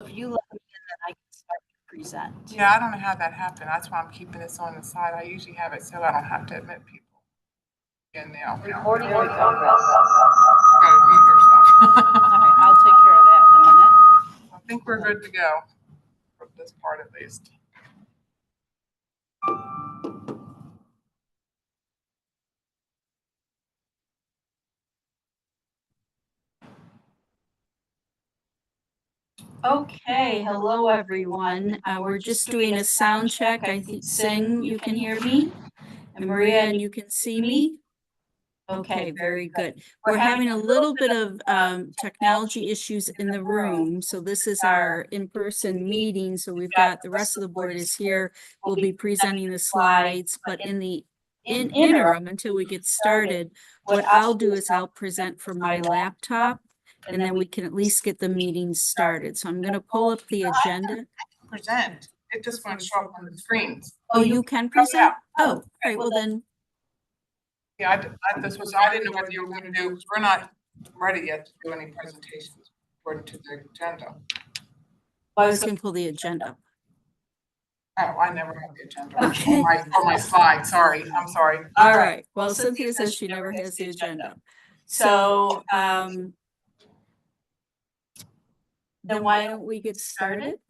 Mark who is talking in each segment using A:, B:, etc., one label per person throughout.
A: If you let me in, then I can start to present.
B: Yeah, I don't know how that happened. That's why I'm keeping this on the side. I usually have it so I don't have to admit people. And now.
A: Recording in progress.
B: Gotta mute yourself.
A: All right, I'll take care of that in a minute.
B: I think we're good to go for this part at least.
A: Okay, hello everyone. We're just doing a sound check. I think Sing, you can hear me? And Maria, and you can see me? Okay, very good. We're having a little bit of technology issues in the room. So this is our in-person meeting. So we've got the rest of the board is here. We'll be presenting the slides, but in the interim, until we get started, what I'll do is I'll present from my laptop, and then we can at least get the meeting started. So I'm going to pull up the agenda.
B: Present. It just won't show up on the screens.
A: Oh, you can present? Oh, all right. Well, then.
B: Yeah, I didn't know what you were going to do because we're not ready yet to do any presentations according to the agenda.
A: Well, I was going to pull the agenda.
B: Oh, I never have the agenda. Okay. On my slide. Sorry. I'm sorry.
A: All right. Well, Cynthia says she never has the agenda. So, then why don't we get started?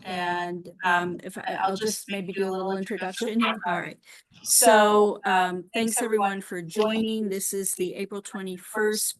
A: And if I'll just maybe do a little introduction here. All right. So thanks everyone for joining. This is the April 21st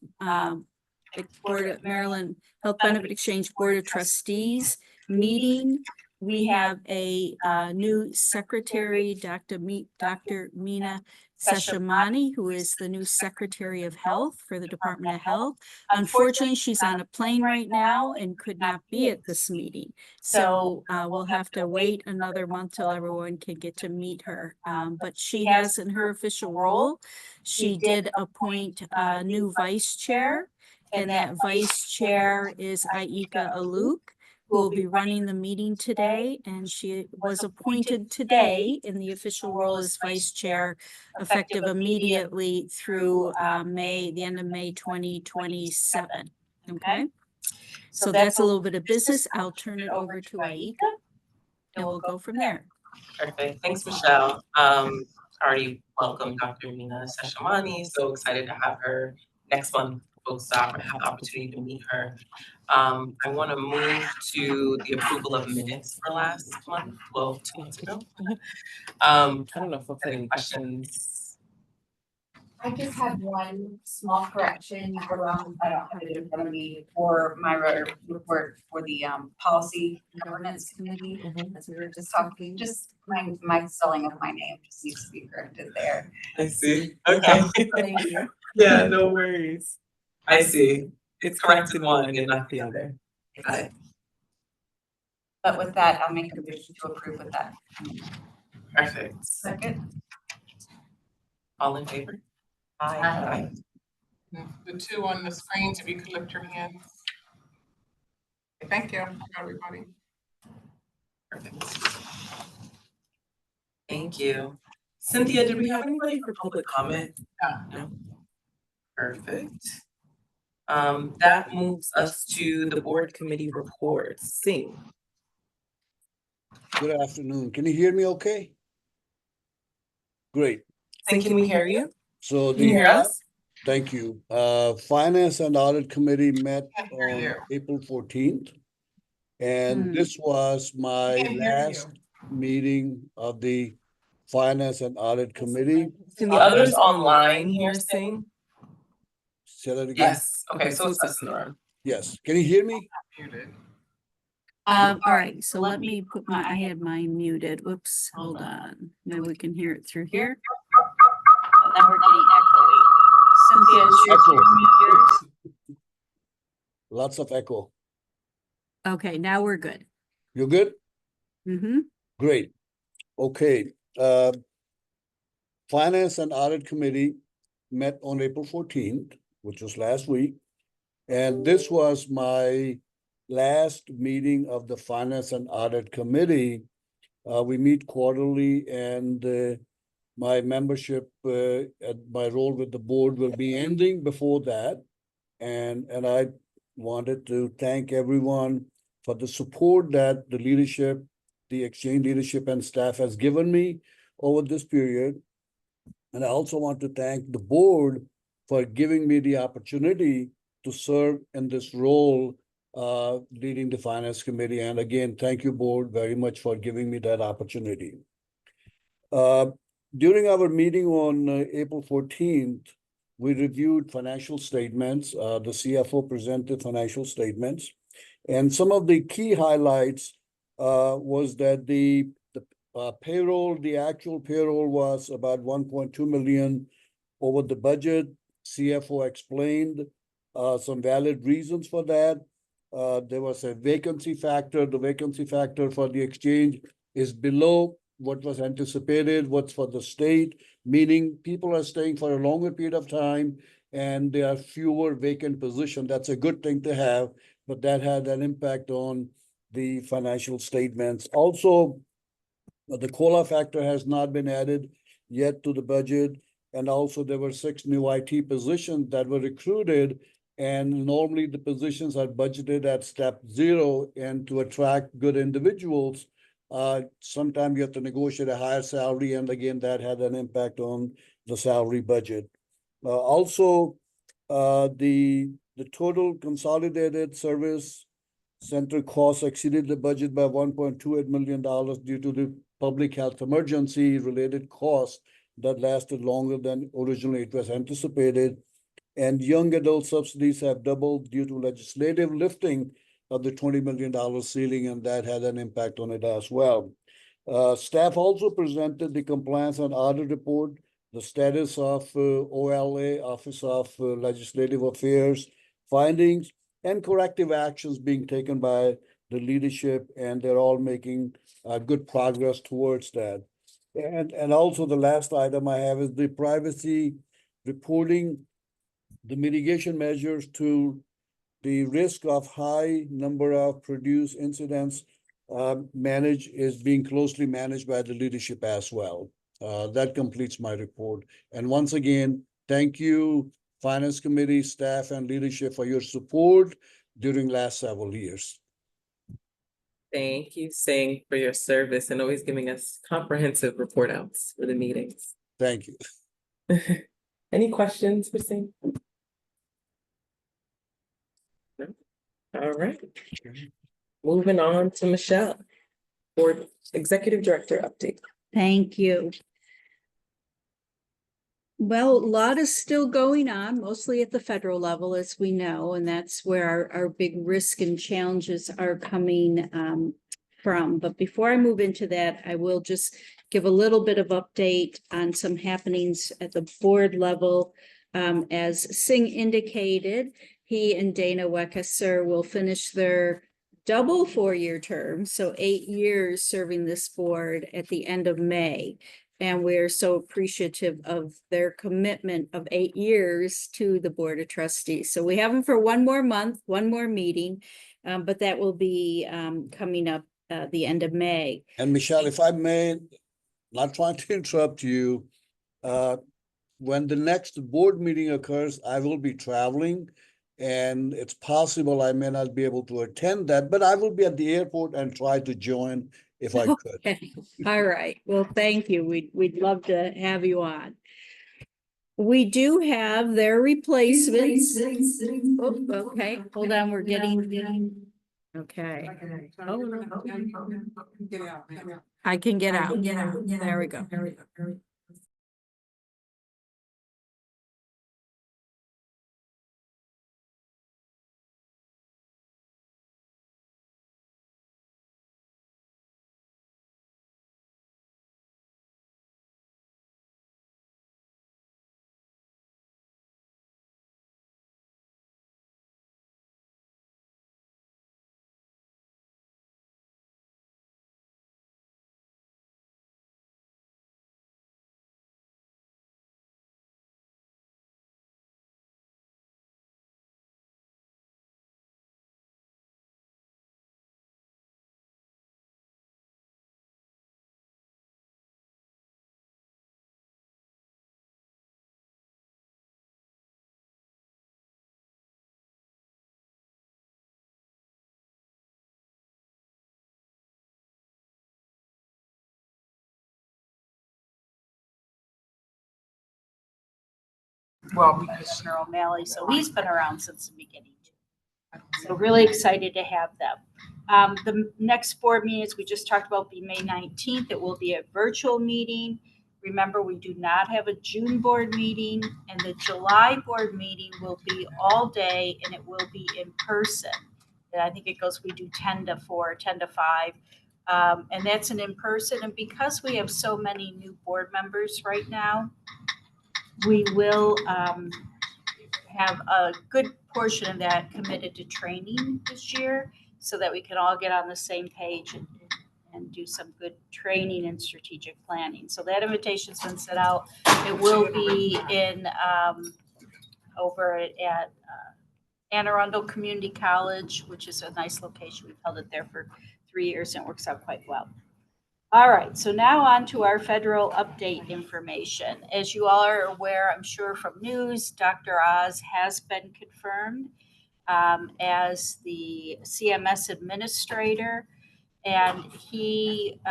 A: Board of Maryland Health Benefit Exchange Board of Trustees meeting. We have a new secretary, Dr. Mina Seshamani, who is the new Secretary of Health for the Department of Health. Unfortunately, she's on a plane right now and could not be at this meeting. So we'll have to wait another month till everyone can get to meet her. But she has in her official role, she did appoint a new vice chair, and that vice chair is Aika Aluk, who will be running the meeting today, and she was appointed today in the official role as vice chair, effective immediately through the end of May 2027. Okay, so that's a little bit of business. I'll turn it over to Aika, and we'll go from there.
C: Perfect. Thanks, Michelle. Already welcome Dr. Mina Seshamani. So excited to have her next month. Folks have the opportunity to meet her. I want to move to the approval of minutes for last month, well, 2 months ago. I don't know if folks have any questions.
D: I just have one small correction around, I don't have it in front of me, for my report for the policy and governance committee. As we were just talking, just my spelling of my name just needs to be corrected there.
C: I see. Okay.
D: Thank you.
C: Yeah, no worries. I see. It's corrected one and not the other. Got it.
D: But with that, I'll make a motion to approve with that.
C: Perfect.
D: Second.
C: All in favor?
D: Aye.
B: The two on the screens, if you could lift your hands. Thank you, everybody.
C: Perfect. Thank you. Cynthia, did we have anybody for public comment? No. Perfect. That moves us to the board committee reports. Sing.
E: Good afternoon. Can you hear me okay? Great.
C: Sing, can we hear you?
E: So
C: Can you hear us?
E: Thank you. Finance and Audit Committee met
B: Can't hear
E: on
B: you.
E: April 14th. And this was my
B: Can't hear
E: last meeting of the Finance and Audit Committee.
C: Can the others online hear Sing?
E: Say that again?
C: Yes. Okay, so it's us, Nora.
E: Yes. Can you hear me?
B: Muted.
A: All right, so let me put I had mine muted. Whoops, hold on. Maybe we can hear it through here. But then we're getting echoey. Cynthia, is
E: Echo.
A: yours?
E: Lots of echo.
A: Okay, now we're good.
E: You're good?
A: Mm-hmm.
E: Great. Okay. Finance and Audit Committee met on April 14th, which was last week. And this was my last meeting of the Finance and Audit Committee. We meet quarterly, and my membership at my role with the board will be ending before that. And I wanted to thank everyone for the support that the leadership, the exchange leadership and staff has given me over this period. And I also want to thank the board for giving me the opportunity to serve in this role, leading the finance committee. And again, thank you, board, very much for giving me that opportunity. During our meeting on April 14th, we reviewed financial statements. The CFO presented financial statements. And some of the key highlights was that the payroll, the actual payroll was about 1.2 million over the budget. CFO explained some valid reasons for that. There was a vacancy factor. The vacancy factor for the exchange is below what was anticipated, what's for the state, meaning people are staying for a longer period of time and there are fewer vacant positions. That's a good thing to have, but that had an impact on the financial statements. Also, the COLA factor has not been added yet to the budget. And also there were 6 new IT positions that were recruited. And normally the positions are budgeted at step 0, and to attract good individuals, sometimes you have to negotiate a higher salary. And again, that had an impact on the salary budget. Also, the total consolidated service center costs exceeded the budget by $1.28 million due to the public health emergency related costs that lasted longer than originally it was anticipated. And young adult subsidies have doubled due to legislative lifting of the $20 million ceiling, and that had an impact on it as well. Staff also presented the compliance and audit report, the status of OLA, Office of Legislative Affairs, findings, and corrective actions being taken by the leadership, and they're all making good progress towards that. And also the last item I have is the privacy reporting, the mitigation measures to the risk of high number of produce incidents is being closely managed by the leadership as well. That completes my report. And once again, thank you, Finance Committee, staff, and leadership for your support during last several years.
C: Thank you, Singh, for your service and always giving us comprehensive report outs for the meetings.
E: Thank you.
C: Any questions for Singh? No? All right. Moving on to Michelle for Executive Director update.
A: Thank you. Well, a lot is still going on, mostly at the federal level, as we know, and that's where our big risk and challenges are coming from. But before I move into that, I will just give a little bit of update on some happenings at the board level. As Singh indicated, he and Dana Wekesser will finish their double 4-year term, so 8 years serving this board at the end of May. And we're so appreciative of their commitment of 8 years to the Board of Trustees. So we have them for one more month, one more meeting, but that will be coming up the end of May.
E: And Michelle, if I may, not trying to interrupt you, when the next board meeting occurs, I will be traveling, and it's possible I may not be able to attend that, but I will be at the airport and try to join if I could.
A: Okay. All right. Well, thank you. We'd love to have you on. We do have their replacements. Oh, okay, hold on. We're getting. Okay. Oh, no.
B: Get out.
A: I can get out. There we go.
B: Well, because
A: Governor O'Malley, so he's been around since the beginning. So really excited to have them. The next board meeting, as we just talked about, be May 19th. It will be a virtual meeting. Remember, we do not have a June board meeting, and the July board meeting will be all day, and it will be in person. And I think it goes, we do 10 to 4, 10 to 5. And that's an in-person. And because we have so many new board members right now, we will have a good portion of that committed to training this year so that we can all get on the same page and do some good training and strategic planning. So that invitation's been sent out. It will be in over at Anne Arundel Community College, which is a nice location. We've held it there for 3 years and it works out quite well. All right, so now on to our federal update information. As you all are aware, I'm sure from news, Dr. Oz has been confirmed as the CMS administrator, and he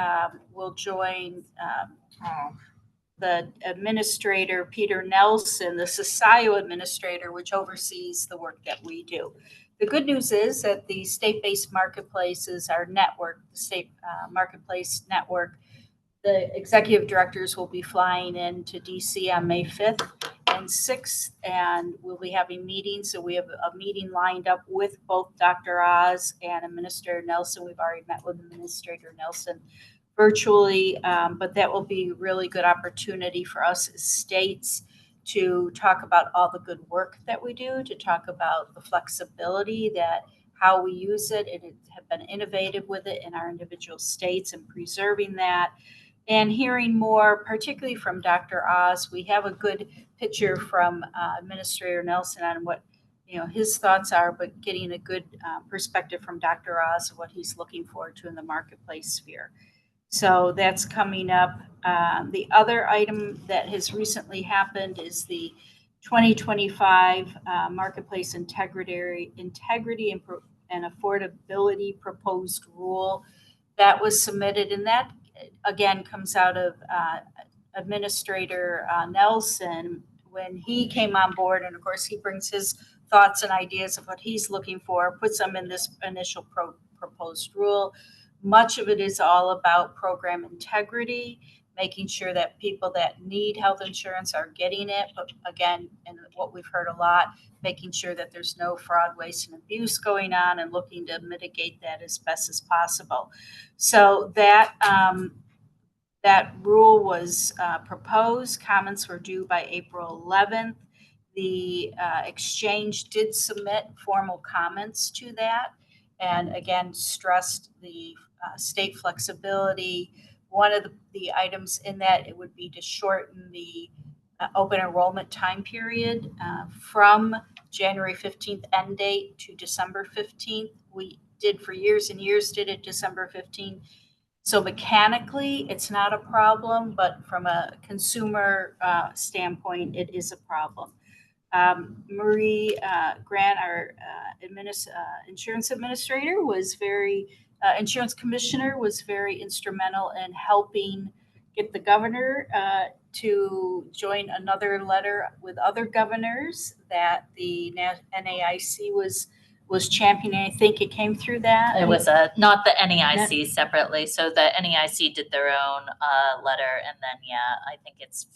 A: will join the administrator, Peter Nelson, the SSIO administrator, which oversees the work that we do. The good news is that the state-based marketplaces, our network, the state marketplace network, the executive directors will be flying into DC on May 5th and 6th, and we'll be having meetings. So we have a meeting lined up with both Dr. Oz and Administrator Nelson. We've already met with Administrator Nelson virtually, but that will be a really good opportunity for us as states to talk about all the good work that we do, to talk about the flexibility that how we use it, and have been innovative with it in our individual states and preserving that. And hearing more, particularly from Dr. Oz, we have a good picture from Administrator Nelson on what his thoughts are, but getting a good perspective from Dr. Oz of what he's looking forward to in the marketplace sphere. So that's coming up. The other item that has recently happened is the 2025 Marketplace Integrity and Affordability Proposed Rule that was submitted, and that again comes out of Administrator Nelson when he came on board, and of course he brings his thoughts and ideas of what he's looking for, puts them in this initial proposed rule. Much of it is all about program integrity, making sure that people that need health insurance are getting it, but again, and what we've heard a lot, making sure that there's no fraud, waste, and abuse going on, and looking to mitigate that as best as possible. So that rule was proposed. Comments were due by April 11th. The exchange did submit formal comments to that, and again stressed the state flexibility. One of the items in that, it would be to shorten the open enrollment time period from January 15th end date to December 15th. We did for years and years, did it December 15th. So mechanically, it's not a problem, but from a consumer standpoint, it is a problem. Marie Grant, our insurance administrator, insurance commissioner, was very instrumental in helping get the governor to join another letter with other governors that the NAIC was championing. I think it came through that.
F: It was not the NAIC separately. So the NAIC did their own letter, and then I think it's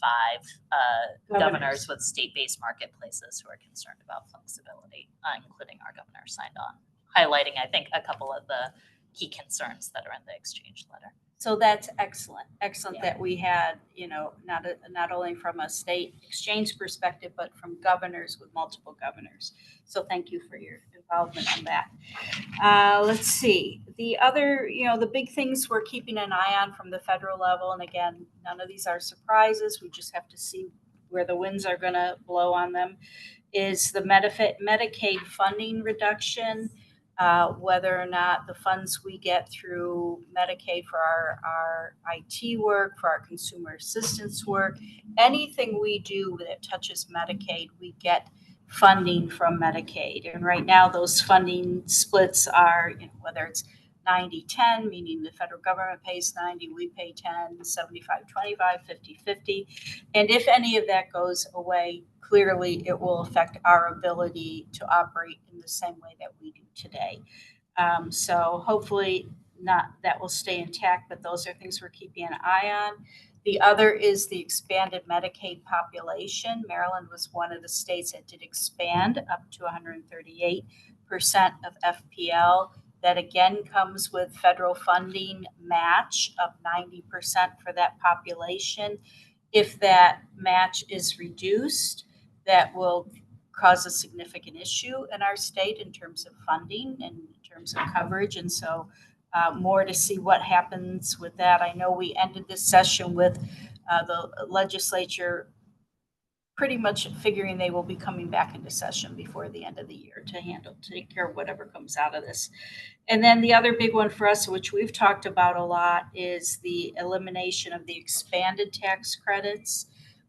F: 5 governors with state-based marketplaces who are concerned about flexibility, including our governor signed on, highlighting I think a couple of the key concerns that are in the exchange letter.
A: So that's excellent that we had, not only from a state exchange perspective, but from governors with multiple governors. So thank you for your involvement on that. Let's see. The other, the big things we're keeping an eye on from the federal level, and again, none of these are surprises. We just have to see where the winds are going to blow on them, is the Medicaid funding reduction. Whether or not the funds we get through Medicaid for our IT work, for our consumer assistance work, anything we do that touches Medicaid, we get funding from Medicaid. And right now, those funding splits are, whether it's 90-10, meaning the federal government pays 90, we pay 10, 75-25, 50-50. And if any of that goes away, clearly it will affect our ability to operate in the same way that we do today. So hopefully not, that will stay intact, but those are things we're keeping an eye on. The other is the expanded Medicaid population. Maryland was one of the states that did expand up to 138% of FPL. That again comes with federal funding match of 90% for that population. If that match is reduced, that will cause a significant issue in our state in terms of funding and in terms of coverage. And so more to see what happens with that. I know we ended this session with the legislature pretty much figuring they will be coming back into session before the end of the year to take care of whatever comes out of this. And then the other big one for us, which we've talked about a lot, is the elimination of the expanded tax credits,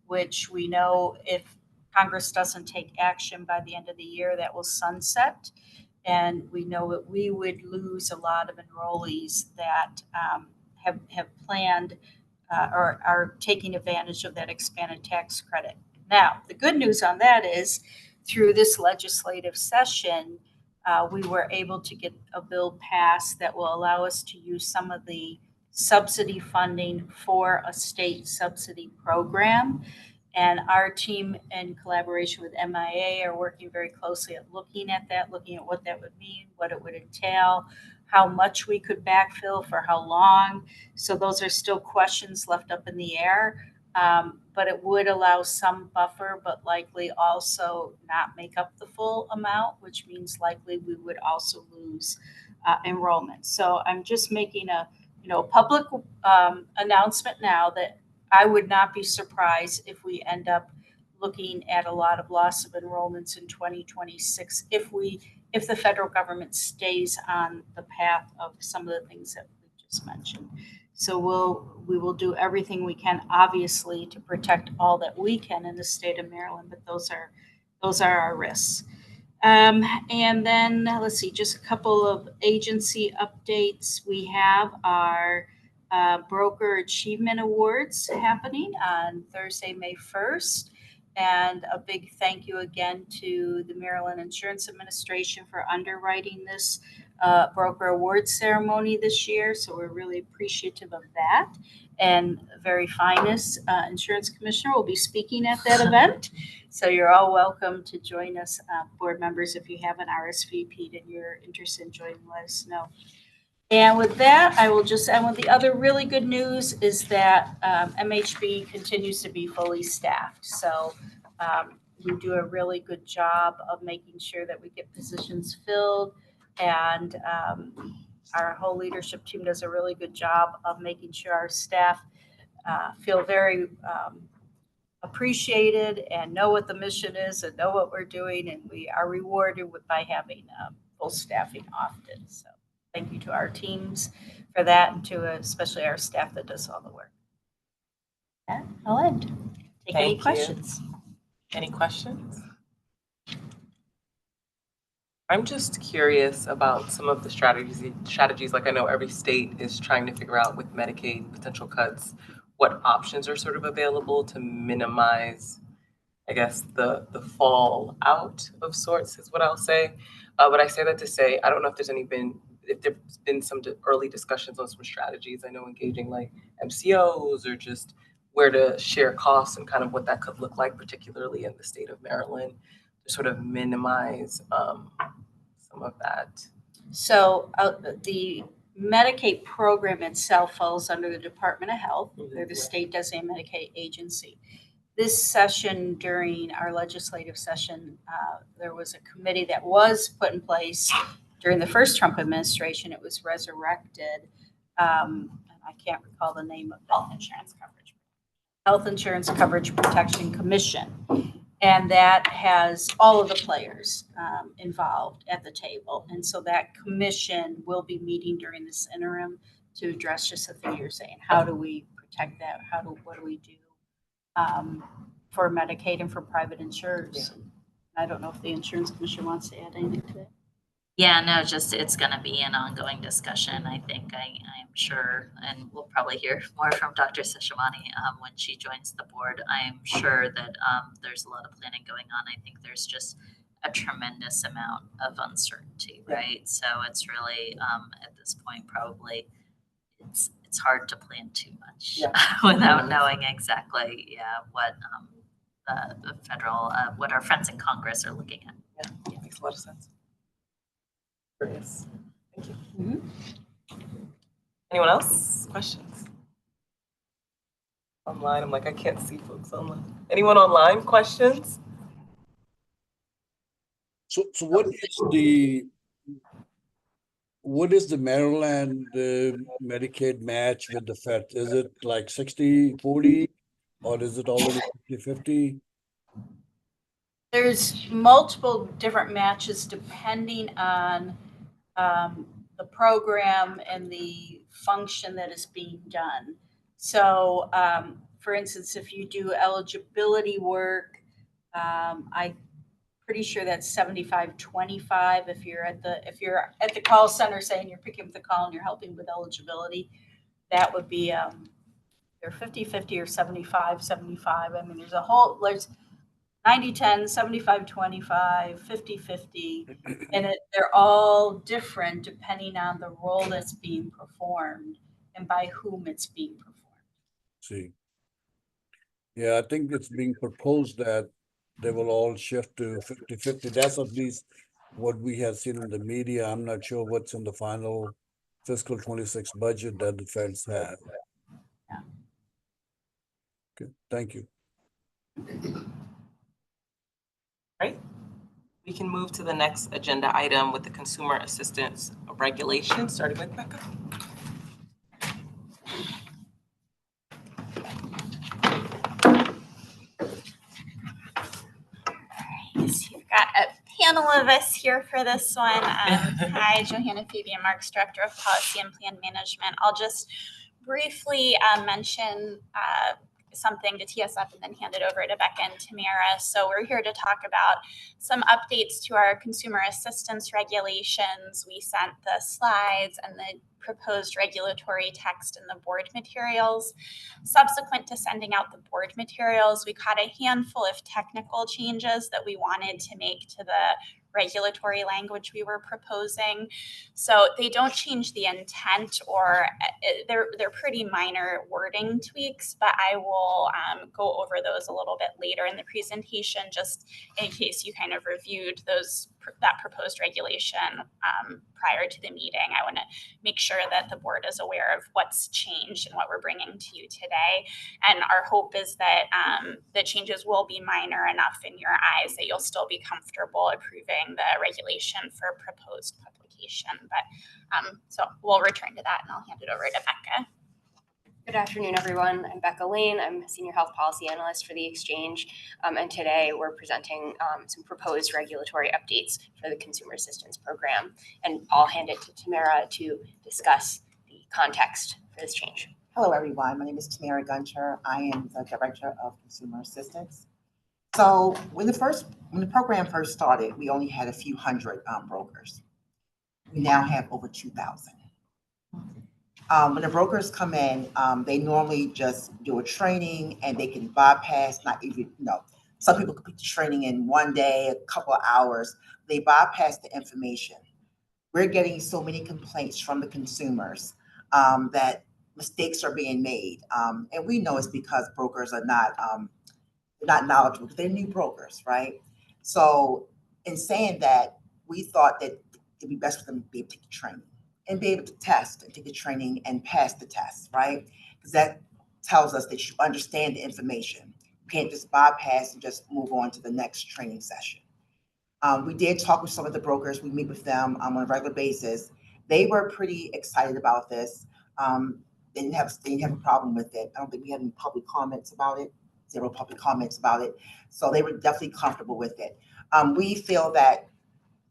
A: which we know if Congress doesn't take action by the end of the year, that will sunset. And we know that we would lose a lot of enrollees that have planned or are taking advantage of that expanded tax credit. Now, the good news on that is through this legislative session, we were able to get a bill passed that will allow us to use some of the subsidy funding for a state subsidy program. And our team, in collaboration with MIA, are working very closely at looking at that, looking at what that would mean, what it would entail, how much we could backfill, for how long. So those are still questions left up in the air. But it would allow some buffer, but likely also not make up the full amount, which means likely we would also lose enrollment. So I'm just making a public announcement now that I would not be surprised if we end up looking at a lot of loss of enrollments in 2026 if the federal government stays on the path of some of the things that we just mentioned. So we will do everything we can, obviously, to protect all that we can in the state of Maryland, but those are our risks. And then let's see, just a couple of agency updates. We have our Broker Achievement Awards happening on Thursday, May 1st. And a big thank you again to the Maryland Insurance Administration for underwriting this broker award ceremony this year. So we're really appreciative of that. And Very Finest Insurance Commissioner will be speaking at that event. So you're all welcome to join us, board members. If you haven't RSVP'd and you're interested in joining, let us know. And with that, I will just end with the other really good news is that MHBE continues to be fully staffed. So we do a really good job of making sure that we get positions filled. And our whole leadership team does a really good job of making sure our staff feel very appreciated and know what the mission is and know what we're doing. And we are rewarded by having full staffing often. So thank you to our teams for that and to especially our staff that does all the work. Yeah, I'll end. Take any
C: Thank you.
A: questions.
C: Any questions? I'm just curious about some of the strategies. Like I know every state is trying to figure out with Medicaid potential cuts, what options are sort of available to minimize, I guess, the fall out of sorts is what I'll say. But I say that to say, I don't know if there's been some early discussions on some strategies. I know engaging like MCOs or just where to share costs and kind of what that could look like, particularly in the state of Maryland, to sort of minimize some of that.
A: So the Medicaid program itself falls under the Department of Health. They're the state designated Medicaid agency. This session, during our legislative session, there was a committee that was put in place during the first Trump administration. It was resurrected. I can't recall the name of it. Health Insurance Coverage Protection Commission. And that has all of the players involved at the table. And so that commission will be meeting during this interim to address just the thing you're saying. How do we protect that? What do we do for Medicaid and for private insurers?
C: Yeah.
A: I don't know if the Insurance Commission wants to add anything to that.
F: Yeah, no, just it's gonna be an ongoing discussion. I think I'm sure, and we'll probably hear more from Dr. Seshamani when she joins the board. I'm sure that there's a lot of planning going on. I think there's just a tremendous amount of uncertainty, right? So it's really at this point probably it's hard to plan too much without knowing exactly what the federal what our friends in Congress are looking at.
C: Yeah, makes a lot of sense. Curious. Thank you. Anyone else? Questions? Online, I'm like, I can't see folks online. Anyone online? Questions?
E: So what is the Maryland Medicaid match with the Fed? Is it like 60-40 or is it already 50-50?
A: There's multiple different matches depending on the program and the function that is being done. So, for instance, if you do eligibility work, I'm pretty sure that's 75-25. If you're at the call center saying you're picking up the call and you're helping with eligibility, that would be they're 50-50 or 75-75. I mean, there's 90-10, 75-25, 50-50, and they're all different depending on the role that's being performed and by whom it's being performed.
E: See. Yeah, I think it's being proposed that they will all shift to 50-50. That's at least what we have seen in the media. I'm not sure what's in the final fiscal 26 budget that the feds have.
A: Yeah.
E: Okay, thank you.
C: Right. We can move to the next agenda item with the consumer assistance regulation, starting with Becca.
G: You've got a panel of us here for this one. Hi, Johanna Fabian Marks, Director of Policy and Plan Management. I'll just briefly mention something to tee us up and then hand it over to Becca and Tamara. So we're here to talk about some updates to our consumer assistance regulations. We sent the slides and the proposed regulatory text in the board materials. Subsequent to sending out the board materials, we caught a handful of technical changes that we wanted to make to the regulatory language we were proposing. So they don't change the intent, or they're pretty minor wording tweaks, but I will go over those a little bit later in the presentation, just in case you kind of reviewed that proposed regulation prior to the meeting. I want to make sure that the board is aware of what's changed and what we're bringing to you today. And our hope is that the changes will be minor enough in your eyes that you'll still be comfortable approving the regulation for proposed publication. But so we'll return to that and I'll hand it over to Becca.
H: Good afternoon, everyone. I'm Becca Lane. I'm a Senior Health Policy Analyst for the Exchange. And today we're presenting some proposed regulatory updates for the Consumer Assistance Program. And I'll hand it to Tamara to discuss the context for this change.
I: Hello, everyone. My name is Tamara Gunter. I am the Director of Consumer Assistance. So when the program first started, we only had a few hundred brokers. We now have over 2,000. When the brokers come in, they normally just do a training and they can bypass, not even, some people complete the training in one day, a couple of hours. They bypass the information. We're getting so many complaints from the consumers that mistakes are being made. And we know it's because brokers are not knowledgeable. They're new brokers, right? So in saying that, we thought that it'd be best for them to be able to take the training and be able to test and take the training and pass the test, right? Because that tells us that you understand the information. You can't just bypass and just move on to the next training session. We did talk with some of the brokers. We meet with them on a regular basis. They were pretty excited about this. They didn't have a problem with it. I don't think we had any public comments about it. Zero public comments about it. So they were definitely comfortable with it. We feel that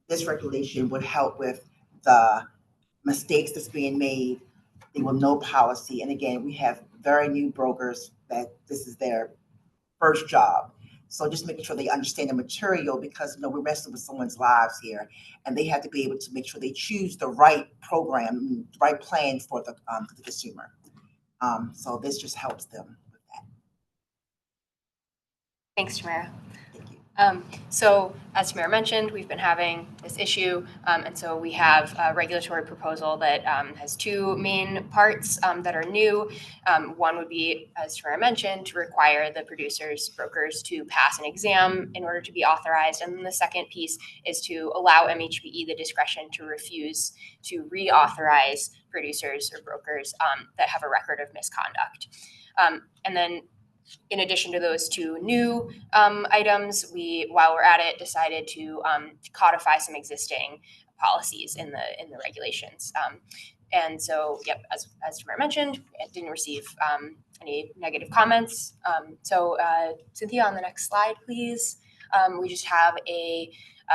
I: this regulation would help with the mistakes that's being made. They will know policy. And again, we have very new brokers that this is their first job. So just making sure they understand the material, because, you know, we're messing with someone's lives here, and they have to be able to make sure they choose the right program, the right plan for the consumer. So this just helps them with that.
H: Thanks, Tamara.
I: Thank you.
H: So as Tamara mentioned, we've been having this issue, and so we have a regulatory proposal that has two main parts that are new. One would be, as Tamara mentioned, to require the producers, brokers to pass an exam in order to be authorized. And then the second piece is to allow MHBE the discretion to refuse to reauthorize producers or brokers that have a record of misconduct. And then in addition to those two new items, we, while we're at it, decided to codify some existing policies in the regulations. And so, yep, as Tamara mentioned, it didn't receive any negative comments. So Cynthia, on the next slide, please. We just have a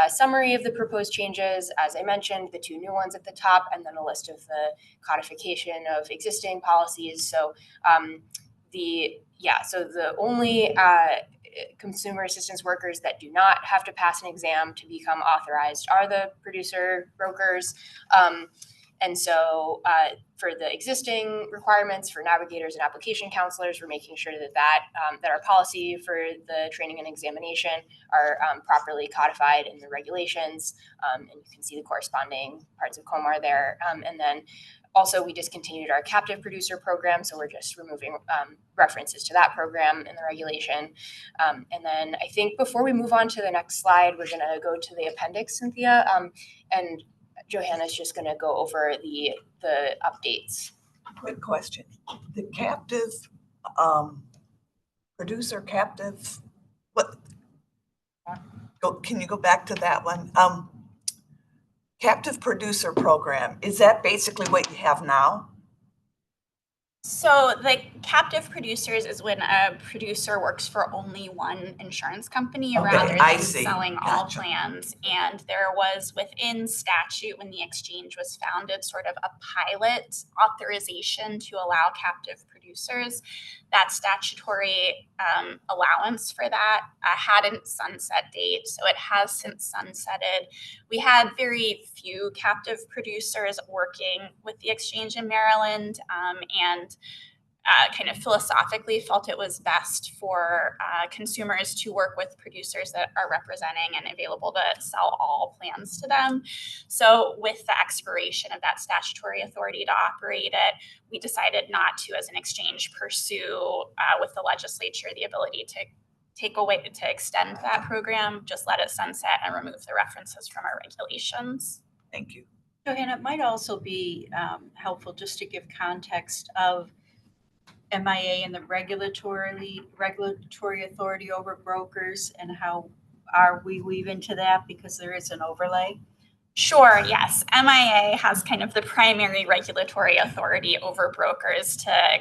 H: summary of the proposed changes. As I mentioned, the two new ones at the top, and then a list of the codification of existing policies. So so the only consumer assistance workers that do not have to pass an exam to become authorized are the producer brokers. And so for the existing requirements for navigators and application counselors, we're making sure that our policy for the training and examination are properly codified in the regulations. And you can see the corresponding parts of COMAR there. And then also, we discontinued our captive producer program, so we're just removing references to that program in the regulation. And then I think before we move on to the next slide, we're going to go to the appendix, Cynthia, and Johanna's just going to go over the updates.
J: Quick question: the captive producer captive. What? Can you go back to that one? Captive producer program, is that basically what you have now?
G: So the captive producers is when a producer works for only one insurance company rather than selling all plans. And there was within statute, when the exchange was founded, sort of a pilot authorization to allow captive producers. That statutory allowance for that had a sunset date, so it has since sunsetted. We had very few captive producers working with the exchange in Maryland, and kind of philosophically felt it was best for consumers to work with producers that are representing and available to sell all plans to them. So with the expiration of that statutory authority to operate it, we decided not to, as an exchange, pursue with the legislature the ability to extend that program, just let it sunset and remove the references from our regulations.
J: Thank you.
A: Johanna, it might also be helpful just to give context of MIA and the regulatory authority over brokers, and how are we weave into that, because there is an overlay.
G: Sure, yes. MIA has kind of the primary regulatory authority over brokers to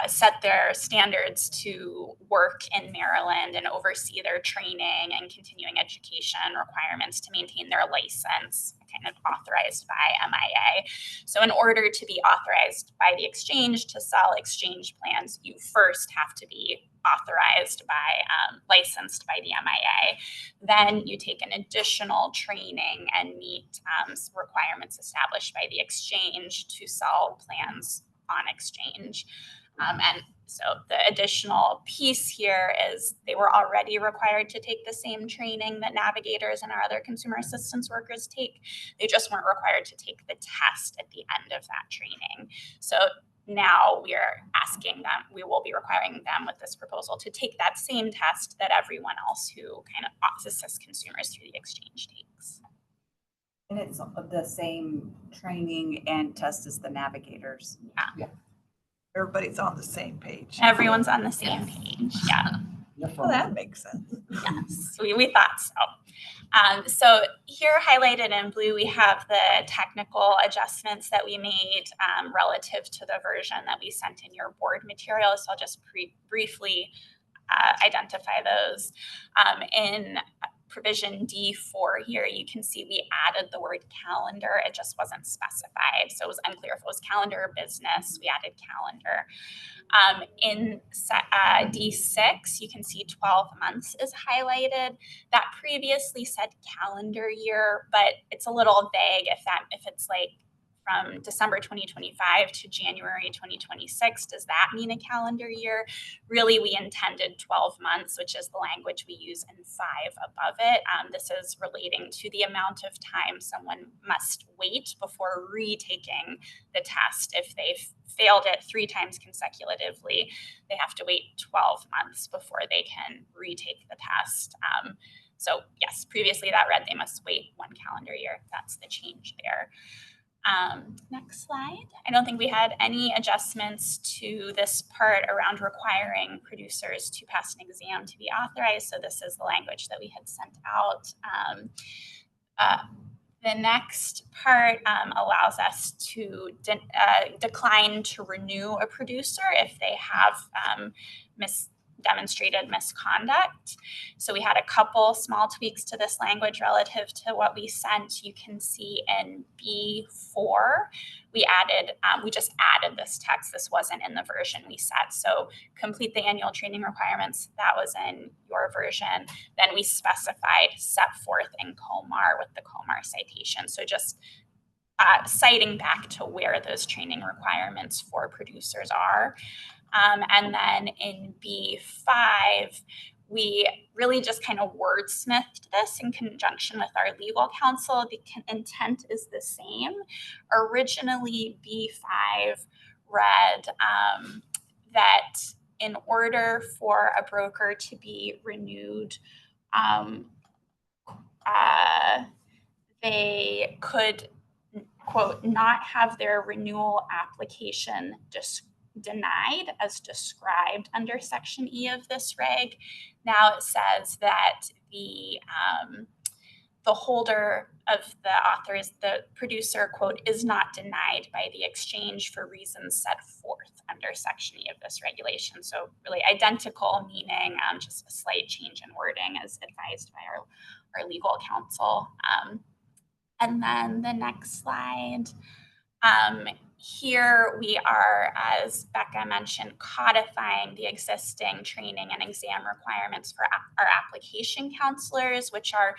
G: set their standards to work in Maryland and oversee their training and continuing education requirements to maintain their license, kind of authorized by MIA. So in order to be authorized by the exchange to sell exchange plans, you first have to be authorized by, licensed by the MIA. Then you take an additional training and meet requirements established by the exchange to sell plans on exchange. And so the additional piece here is they were already required to take the same training that navigators and our other consumer assistance workers take. They just weren't required to take the test at the end of that training. So now we are asking them, we will be requiring them with this proposal to take that same test that everyone else who kind of assists consumers through the exchange takes.
D: And it's the same training and test as the navigators.
J: Yeah. Everybody's on the same page.
G: Everyone's on the same page, yeah.
J: Well, that makes sense.
G: Yes, we thought so. So here highlighted in blue, we have the technical adjustments that we made relative to the version that we sent in your board materials. So I'll just briefly identify those. In provision D4 here, you can see we added the word calendar. It just wasn't specified. So it was unclear if it was calendar or business. We added calendar. In D6, you can see 12 months is highlighted. That previously said calendar year, but it's a little vague if it's like from December 2025 to January 2026. Does that mean a calendar year? Really, we intended 12 months, which is the language we use in 5 above it. This is relating to the amount of time someone must wait before retaking the test. If they've failed it 3 times consecutively, they have to wait 12 months before they can retake the test. So yes, previously that read they must wait 1 calendar year. That's the change there. Next slide. I don't think we had any adjustments to this part around requiring producers to pass an exam to be authorized. So this is the language that we had sent out. The next part allows us to decline to renew a producer if they have demonstrated misconduct. So we had a couple small tweaks to this language relative to what we sent. You can see in B4, we just added this text. This wasn't in the version we set. So complete the annual training requirements. That was in your version. Then we specified set forth in COMAR with the COMAR citation. So just citing back to where those training requirements for producers are. And then in B5, we really just kind of wordsmithed this in conjunction with our legal counsel. The intent is the same. Originally, B5 read that in order for a broker to be renewed, they could, quote, not have their renewal application denied as described under Section E of this reg. Now it says that the holder of the producer, quote, is not denied by the exchange for reasons set forth under Section E of this regulation. So really identical meaning, just a slight change in wording as advised by our legal counsel. And then the next slide. Here we are, as Becca mentioned, codifying the existing training and exam requirements for our application counselors, which are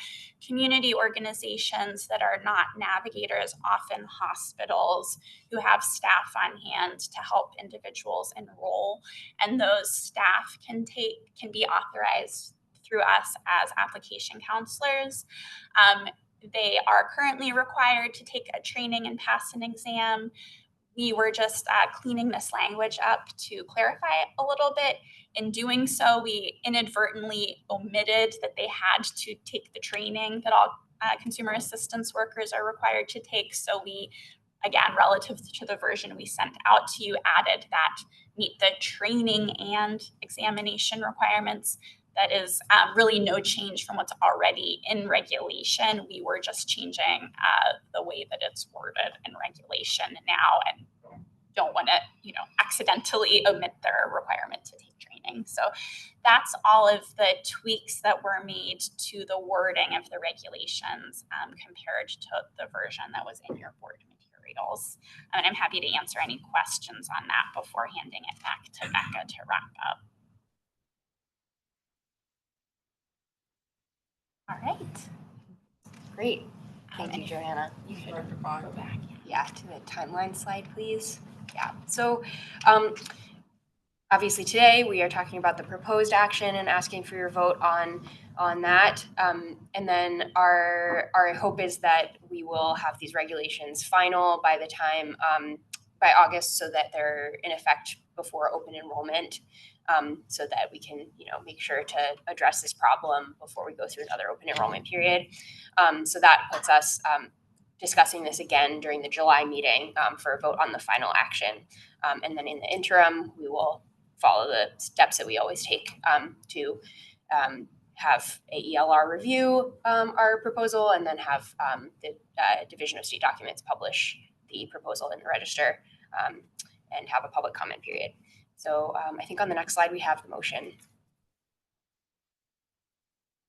G: community organizations that are not navigators, often hospitals who have staff on hand to help individuals enroll. And those staff can be authorized through us as application counselors. They are currently required to take a training and pass an exam. We were just cleaning this language up to clarify it a little bit. In doing so, we inadvertently omitted that they had to take the training that all consumer assistance workers are required to take. So we, again, relative to the version we sent out to you, added that meet the training and examination requirements. That is really no change from what's already in regulation. We were just changing the way that it's worded in regulation now, and don't want to, accidentally omit their requirement to take training. So that's all of the tweaks that were made to the wording of the regulations compared to the version that was in your board materials. And I'm happy to answer any questions on that before handing it back to Becca to wrap up. All right.
H: Great. Thank you, Johanna.
G: You could go back.
H: Yeah, to the timeline slide, please. Yeah, so obviously today we are talking about the proposed action and asking for your vote on that. And then our hope is that we will have these regulations final by the time, by August, so that they're in effect before open enrollment. So that we can, make sure to address this problem before we go through another open enrollment period. So that puts us discussing this again during the July meeting for a vote on the final action. And then in the interim, we will follow the steps that we always take to have AELR review our proposal, and then have the Division of State Documents publish the proposal in the register and have a public comment period. So I think on the next slide, we have the motion.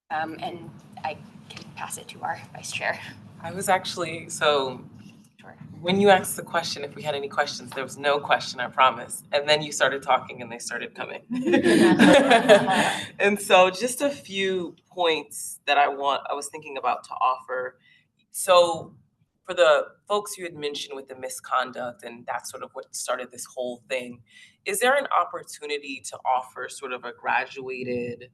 H: And I can pass it to our vice chair.
C: I was actually, so
H: Sure.
C: when you asked the question, if we had any questions, there was no question, I promise. And then you started talking and they started coming. And so just a few points that I was thinking about to offer. So for the folks you had mentioned with the misconduct, and that's sort of what started this whole thing, is there an opportunity to offer sort of a graduated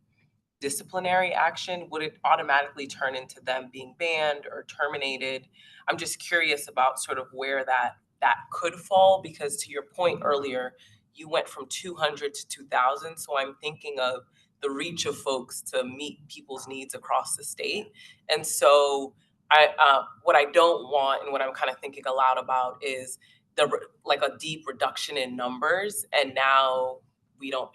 C: disciplinary action? Would it automatically turn into them being banned or terminated? I'm just curious about sort of where that could fall, because to your point earlier, you went from 200 to 2,000. So I'm thinking of the reach of folks to meet people's needs across the state. And so what I don't want, and what I'm kind of thinking aloud about, is like a deep reduction in numbers, and now we don't,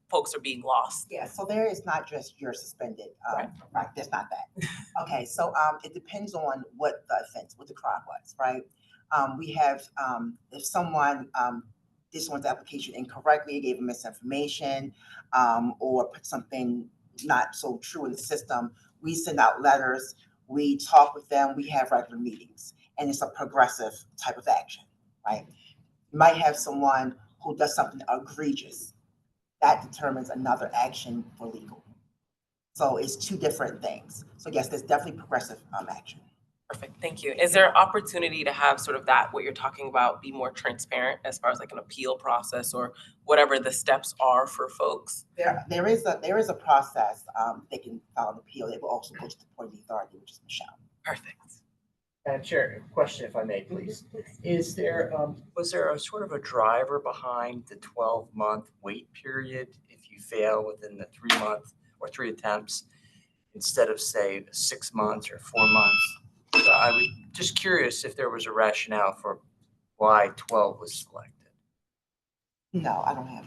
C: folks are being lost.
I: Yeah, so there is not just you're suspended, right, there's not that. Okay, so it depends on what the offense, what the crime was, right? We have, if someone did someone's application incorrectly, gave them misinformation, or put something not so true in the system, we send out letters, we talk with them, we have regular meetings, and it's a progressive type of action, right? You might have someone who does something egregious. That determines another action for legal. So it's two different things. So yes, there's definitely progressive action.
C: Perfect, thank you. Is there opportunity to have sort of that, what you're talking about, be more transparent as far as like an appeal process or whatever the steps are for folks?
I: There is a process. They can file an appeal. They will also go to the point of the authority, which is Michelle.
C: Perfect.
K: Chair, a question if I may, please. Is there, was there a sort of a driver behind the 12-month wait period if you fail within the 3-month or 3 attempts instead of say 6 months or 4 months? So I was just curious if there was a rationale for why 12 was selected.
I: No, I don't have.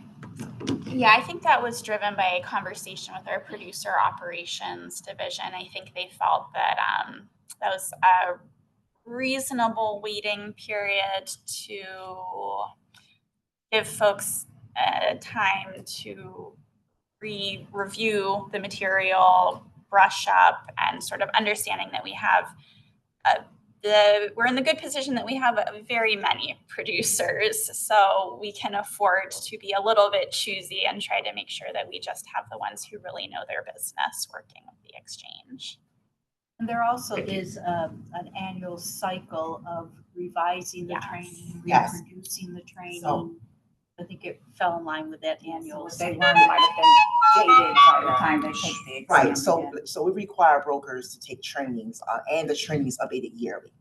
G: Yeah, I think that was driven by a conversation with our producer operations division. I think they felt that that was a reasonable waiting period to give folks time to review the material, brush up, and sort of understanding that we have we're in the good position that we have very many producers, so we can afford to be a little bit choosy and try to make sure that we just have the ones who really know their business working with the exchange.
A: And there also is an annual cycle of revising the training,
I: Yes.
A: reproducing the training.
I: So-
A: I think it fell in line with that annual.
D: They
A: cycle.
D: might have been dated by the time they take the exam.
I: Right, so we require brokers to take trainings, and the training is updated yearly.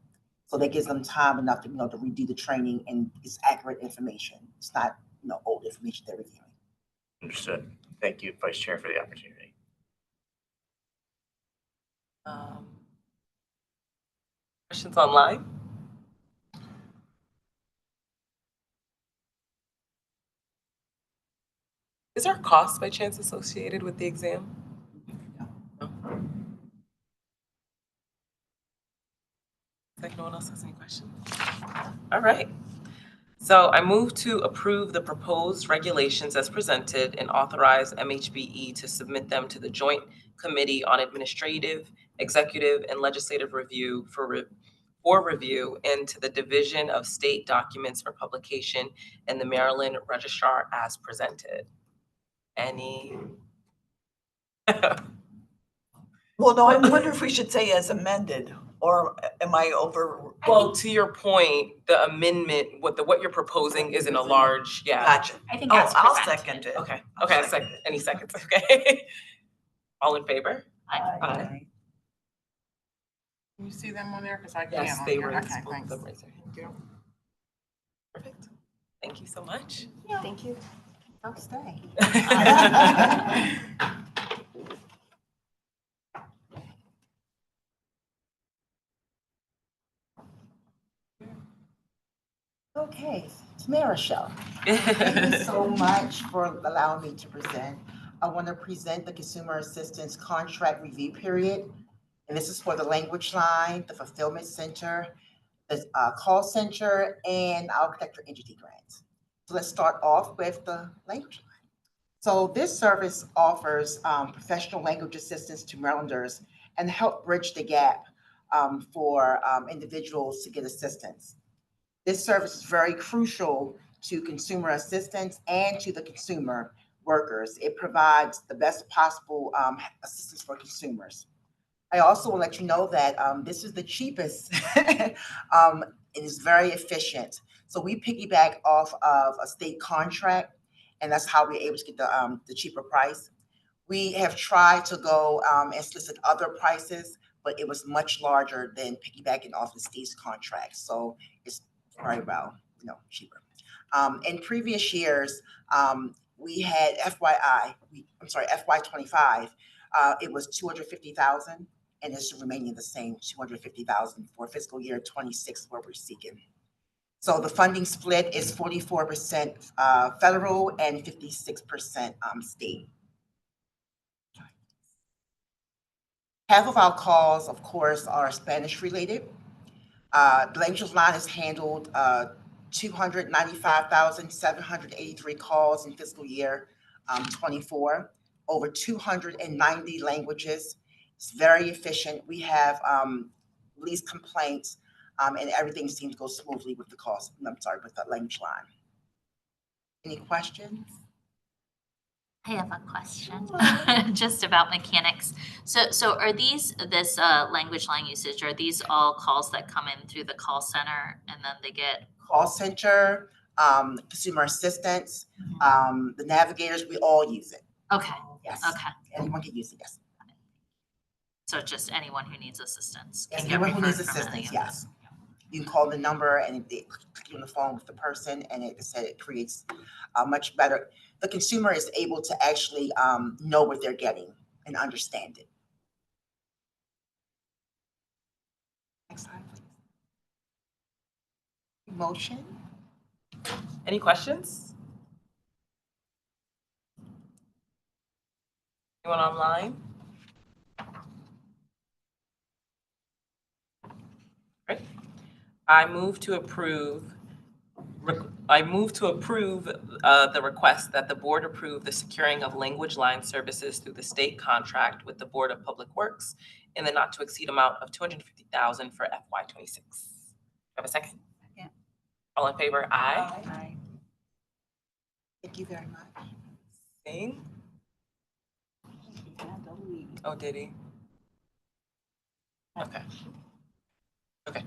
I: So that gives them time enough to, to redo the training, and it's accurate information. It's not, old information they're reviewing.
K: Understood. Thank you, Vice Chair, for the opportunity.
C: Questions online? Is there a cost by chance associated with the exam? No. Like no one else has any questions? All right. So I move to approve the proposed regulations as presented and authorize MHBE to submit them to the Joint Committee on Administrative, Executive, and Legislative Review for review, and to the Division of State Documents for publication and the Maryland Registrar as presented. Any?
J: Well, no, I wonder if we should say as amended, or am I over?
C: Well, to your point, the amendment, what you're proposing isn't a large,
J: Gotcha.
G: I think
J: Oh,
G: as
J: I'll
G: presented.
J: second it.
C: Okay,
J: I'll
C: okay,
J: second it.
C: any seconds, okay. All in favor?
A: Aye.
B: Can you see them on there? Because I can't
C: Yes,
B: on
C: they
B: here.
C: were.
B: Okay, thanks.
C: Thank you. Perfect. Thank you so much.
H: Thank you.
I: First day. Okay, Tamara Show. Thank you so much for allowing me to present. I want to present the Consumer Assistance Contract Review Period. And this is for the language line, the fulfillment center, the call center, and architecture entity grants. So let's start off with the language line. So this service offers professional language assistance to Marylanders and help bridge the gap for individuals to get assistance. This service is very crucial to consumer assistance and to the consumer workers. It provides the best possible assistance for consumers. I also will let you know that this is the cheapest. It is very efficient. So we piggyback off of a state contract, and that's how we're able to get the cheaper price. We have tried to go and solicit other prices, but it was much larger than piggybacking off the state's contract. So it's very well, cheaper. In previous years, we had FY25, it was 250,000, and it's remaining the same, 250,000 for fiscal year 26, where we're seeking. So the funding split is 44% federal and 56% state. Half of our calls, of course, are Spanish related. The language line has handled 295,783 calls in fiscal year 24, over 290 languages. It's very efficient. We have least complaints, and everything seems to go smoothly with the calls. With the language line. Any questions?
F: I have a question just about mechanics. So are this language line usage, are these all calls that come in through the call center and then they get?
I: Call center, consumer assistance, the navigators, we all use it.
F: Okay.
I: Yes.
F: Okay.
I: Anyone can use it, yes.
F: So just anyone who needs assistance.
I: Yes,
F: can get
I: anyone who needs
F: referred from any
I: assistance,
F: of
I: yes. You can call the number and they click on the phone with the person, and it creates a much better. The consumer is able to actually know what they're getting and understand it. Next slide, please. Motion.
C: Any questions? Anyone online? Right. I move to approve the request that the board approve the securing of language line services through the state contract with the Board of Public Works in the not to exceed amount of $250,000 for FY26. Have a second?
D: Second.
C: All in favor? Aye.
D: Aye.
I: Thank you very much.
C: Sing. Oh, did he? Okay. Okay.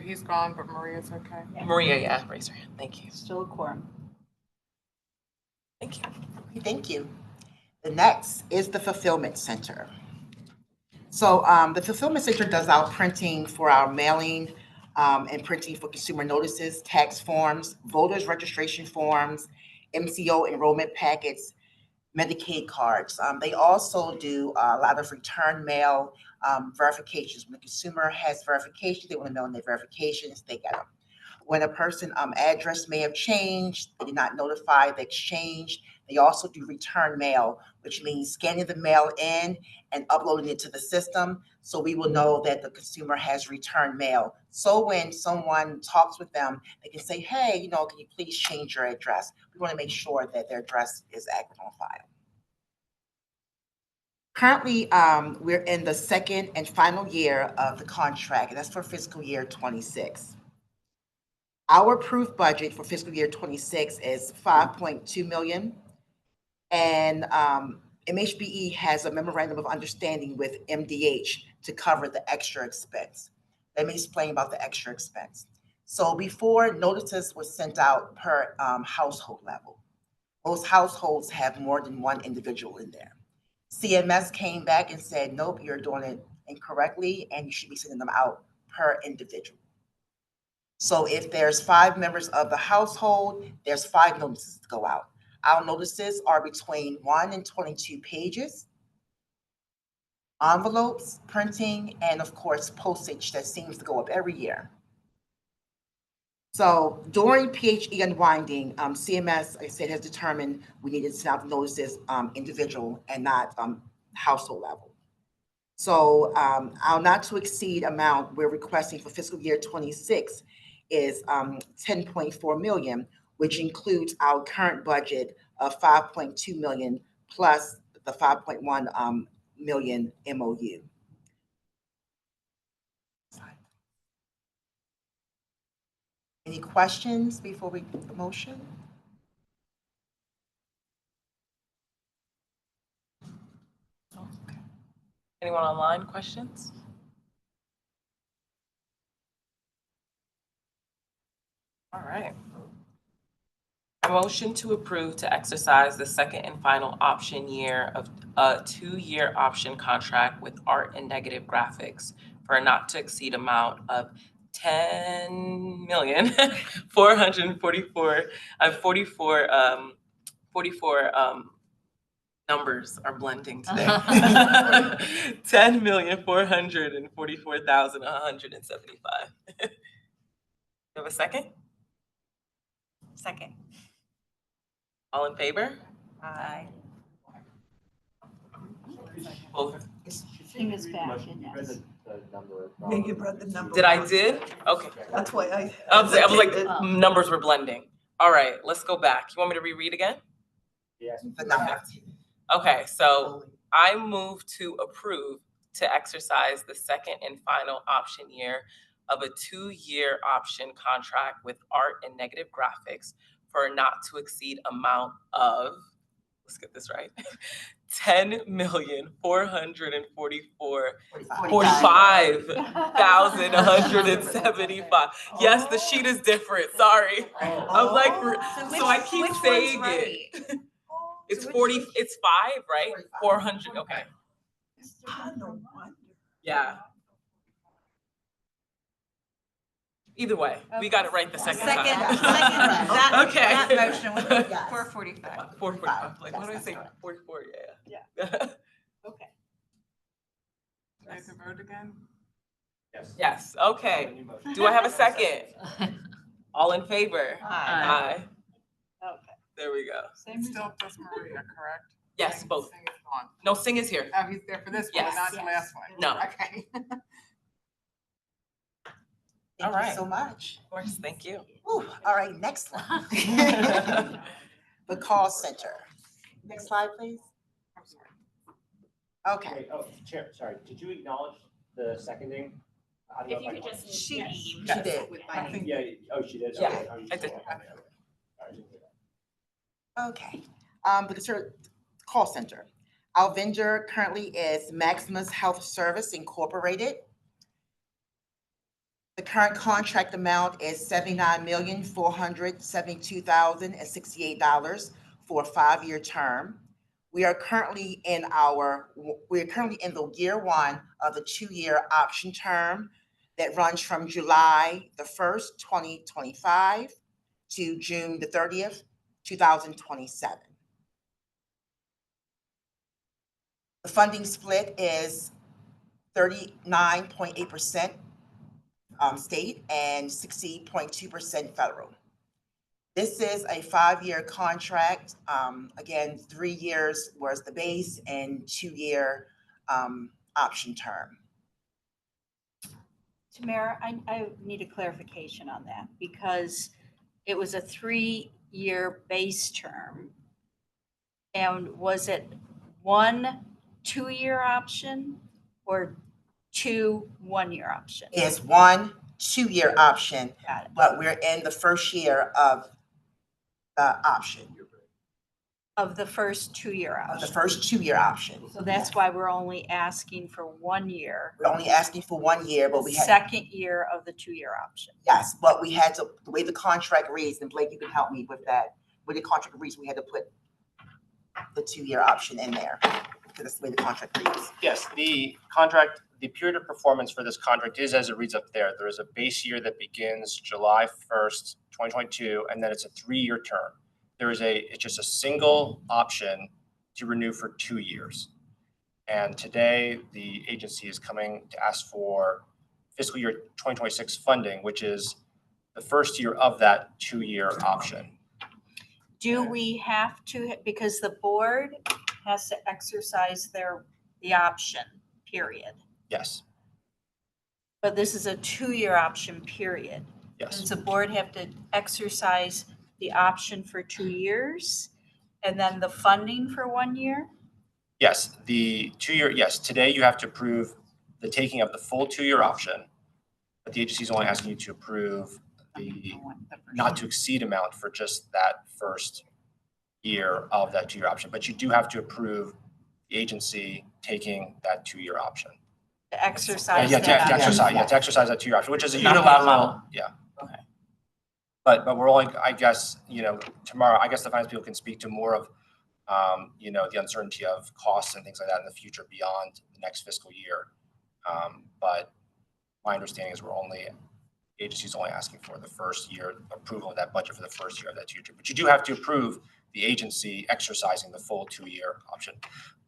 B: He's gone, but Maria's okay.
C: Maria, yeah, raise your hand. Thank you.
A: Still a quorum.
C: Thank you.
I: Okay, thank you. The next is the Fulfillment Center. So the Fulfillment Center does our printing for our mailing and printing for consumer notices, tax forms, voters registration forms, MCO enrollment packets, Medicaid cards. They also do a lot of return mail verifications. When the consumer has verification, they want to know in their verifications, they get them. When a person address may have changed, they did not notify the exchange. They also do return mail, which means scanning the mail in and uploading it to the system. So we will know that the consumer has returned mail. So when someone talks with them, they can say, hey, can you please change your address? We want to make sure that their address is accurate on file. Currently, we're in the second and final year of the contract, and that's for fiscal year 26. Our approved budget for fiscal year 26 is $5.2 million. And MHBE has a memorandum of understanding with MDH to cover the extra expense. Let me explain about the extra expense. So before, notices were sent out per household level. Most households have more than one individual in there. CMS came back and said, nope, you're doing it incorrectly, and you should be sending them out per individual. So if there's 5 members of the household, there's 5 notices to go out. Our notices are between 1 and 22 pages, envelopes, printing, and of course, postage that seems to go up every year. So during PHE unwinding, CMS, like I said, has determined we needed to send out notices individual and not household level. So our not to exceed amount we're requesting for fiscal year 26 is $10.4 million, which includes our current budget of $5.2 million plus the $5.1 million MOU. Any questions before we do the motion?
C: Anyone online, questions? All right. A motion to approve to exercise the second and final option year of a 2-year option contract with Art and Negative Graphics for a not to exceed amount of 44 numbers are blending today. 10,444,175. You have a second?
D: Second.
C: All in favor?
D: Aye.
C: Both.
A: Thing is back, and yes.
J: Yeah, you brought the number.
C: Did I did? Okay.
J: That's why
C: I was like,
A: Oh.
C: numbers were blending. All right, let's go back. You want me to reread again?
I: The number.
C: Okay, so I move to approve to exercise the second and final option year of a 2-year option contract with Art and Negative Graphics for a not to exceed amount of, let's get this right, 10,445,175. Yes, the sheet is different, sorry. I was like, so I keep saying it. It's 40, it's 5, right? 400, okay,
J: No wonder.
C: yeah. Either way, we got it right the second time.
D: That
C: Okay.
D: motion was
I: Yes.
D: 4:45.
C: 445, like, what do I say, 44, yeah.
A: Okay.
B: Do I have to vote again?
C: Yes, okay. Do I have a second? All in favor?
A: Aye.
C: Aye.
A: Okay.
C: There we go.
A: Same
B: It's still just Maria, correct?
C: Yes,
B: Sing-
C: both.
B: Sing is gone.
C: No, Sing is here.
B: Oh, he's there for this one, but
C: Yes.
B: not the last one.
C: No.
B: Okay.
I: Thank you
C: Alright.
I: so much.
C: Of course, thank you.
I: Whew, all right, next one. The call center. Next slide, please.
B: I'm sorry.
I: Okay.
L: Wait, oh, Chair, sorry, did you acknowledge the seconding? I don't know if I caught it.
I: She did.
B: I think
L: Yeah, oh, she did?
C: Yeah,
L: Okay,
C: I did.
L: All right, I didn't hear that.
I: Okay, the call center. Our vendor currently is Maximus Health Service Incorporated. The current contract amount is $79,472,068 for a 5-year term. We are currently in the year 1 of the 2-year option term that runs from July the 1st, 2025 to June the 30th, 2027. The funding split is 39.8% state and 60.2% federal. This is a 5-year contract. Again, 3 years was the base and 2-year option term.
A: Tamara, I need a clarification on that because it was a 3-year base term. And was it 1 2-year option or 2 1-year options?
I: It's 1 2-year option,
A: Got it.
I: but we're in the first year of the option,
A: Of the first 2-year
I: of the
A: option.
I: first 2-year option.
A: So that's why we're only asking for 1 year.
I: We're only asking for 1 year, but we had,
A: Second year of the 2-year option.
I: yes, but we had to, the way the contract reads, and Blake, you can help me with that. With the contract reads, we had to put the 2-year option in there, because that's the way the contract reads.
L: Yes, the contract, the period of performance for this contract is as it reads up there. There is a base year that begins July 1st, 2022, and then it's a 3-year term. It's just a single option to renew for 2 years. And today, the agency is coming to ask for fiscal year 2026 funding, which is the first year of that 2-year option.
A: Do we have to, because the board has to exercise the option, period.
L: Yes,
A: But this is a 2-year option, period.
L: yes.
A: Does the board have to exercise the option for 2 years and then the funding for 1 year?
L: Yes, the 2-year, yes, today you have to approve the taking of the full 2-year option, but the agency is only asking you to approve the not to exceed amount for just that first year of that 2-year option, but you do have to approve the agency taking that 2-year option.
A: To exercise
L: Yeah,
A: that.
L: to exercise that 2-year option, which is a
C: Not
L: unilateral,
C: allowed.
L: yeah.
C: Okay.
L: But we're only, I guess, tomorrow, I guess the finance people can speak to more of, the uncertainty of costs and things like that in the future beyond the next fiscal year. But my understanding is the agency's only asking for the first year approval of that budget for the first year of that 2-year term. But you do have to approve the agency exercising the full 2-year option.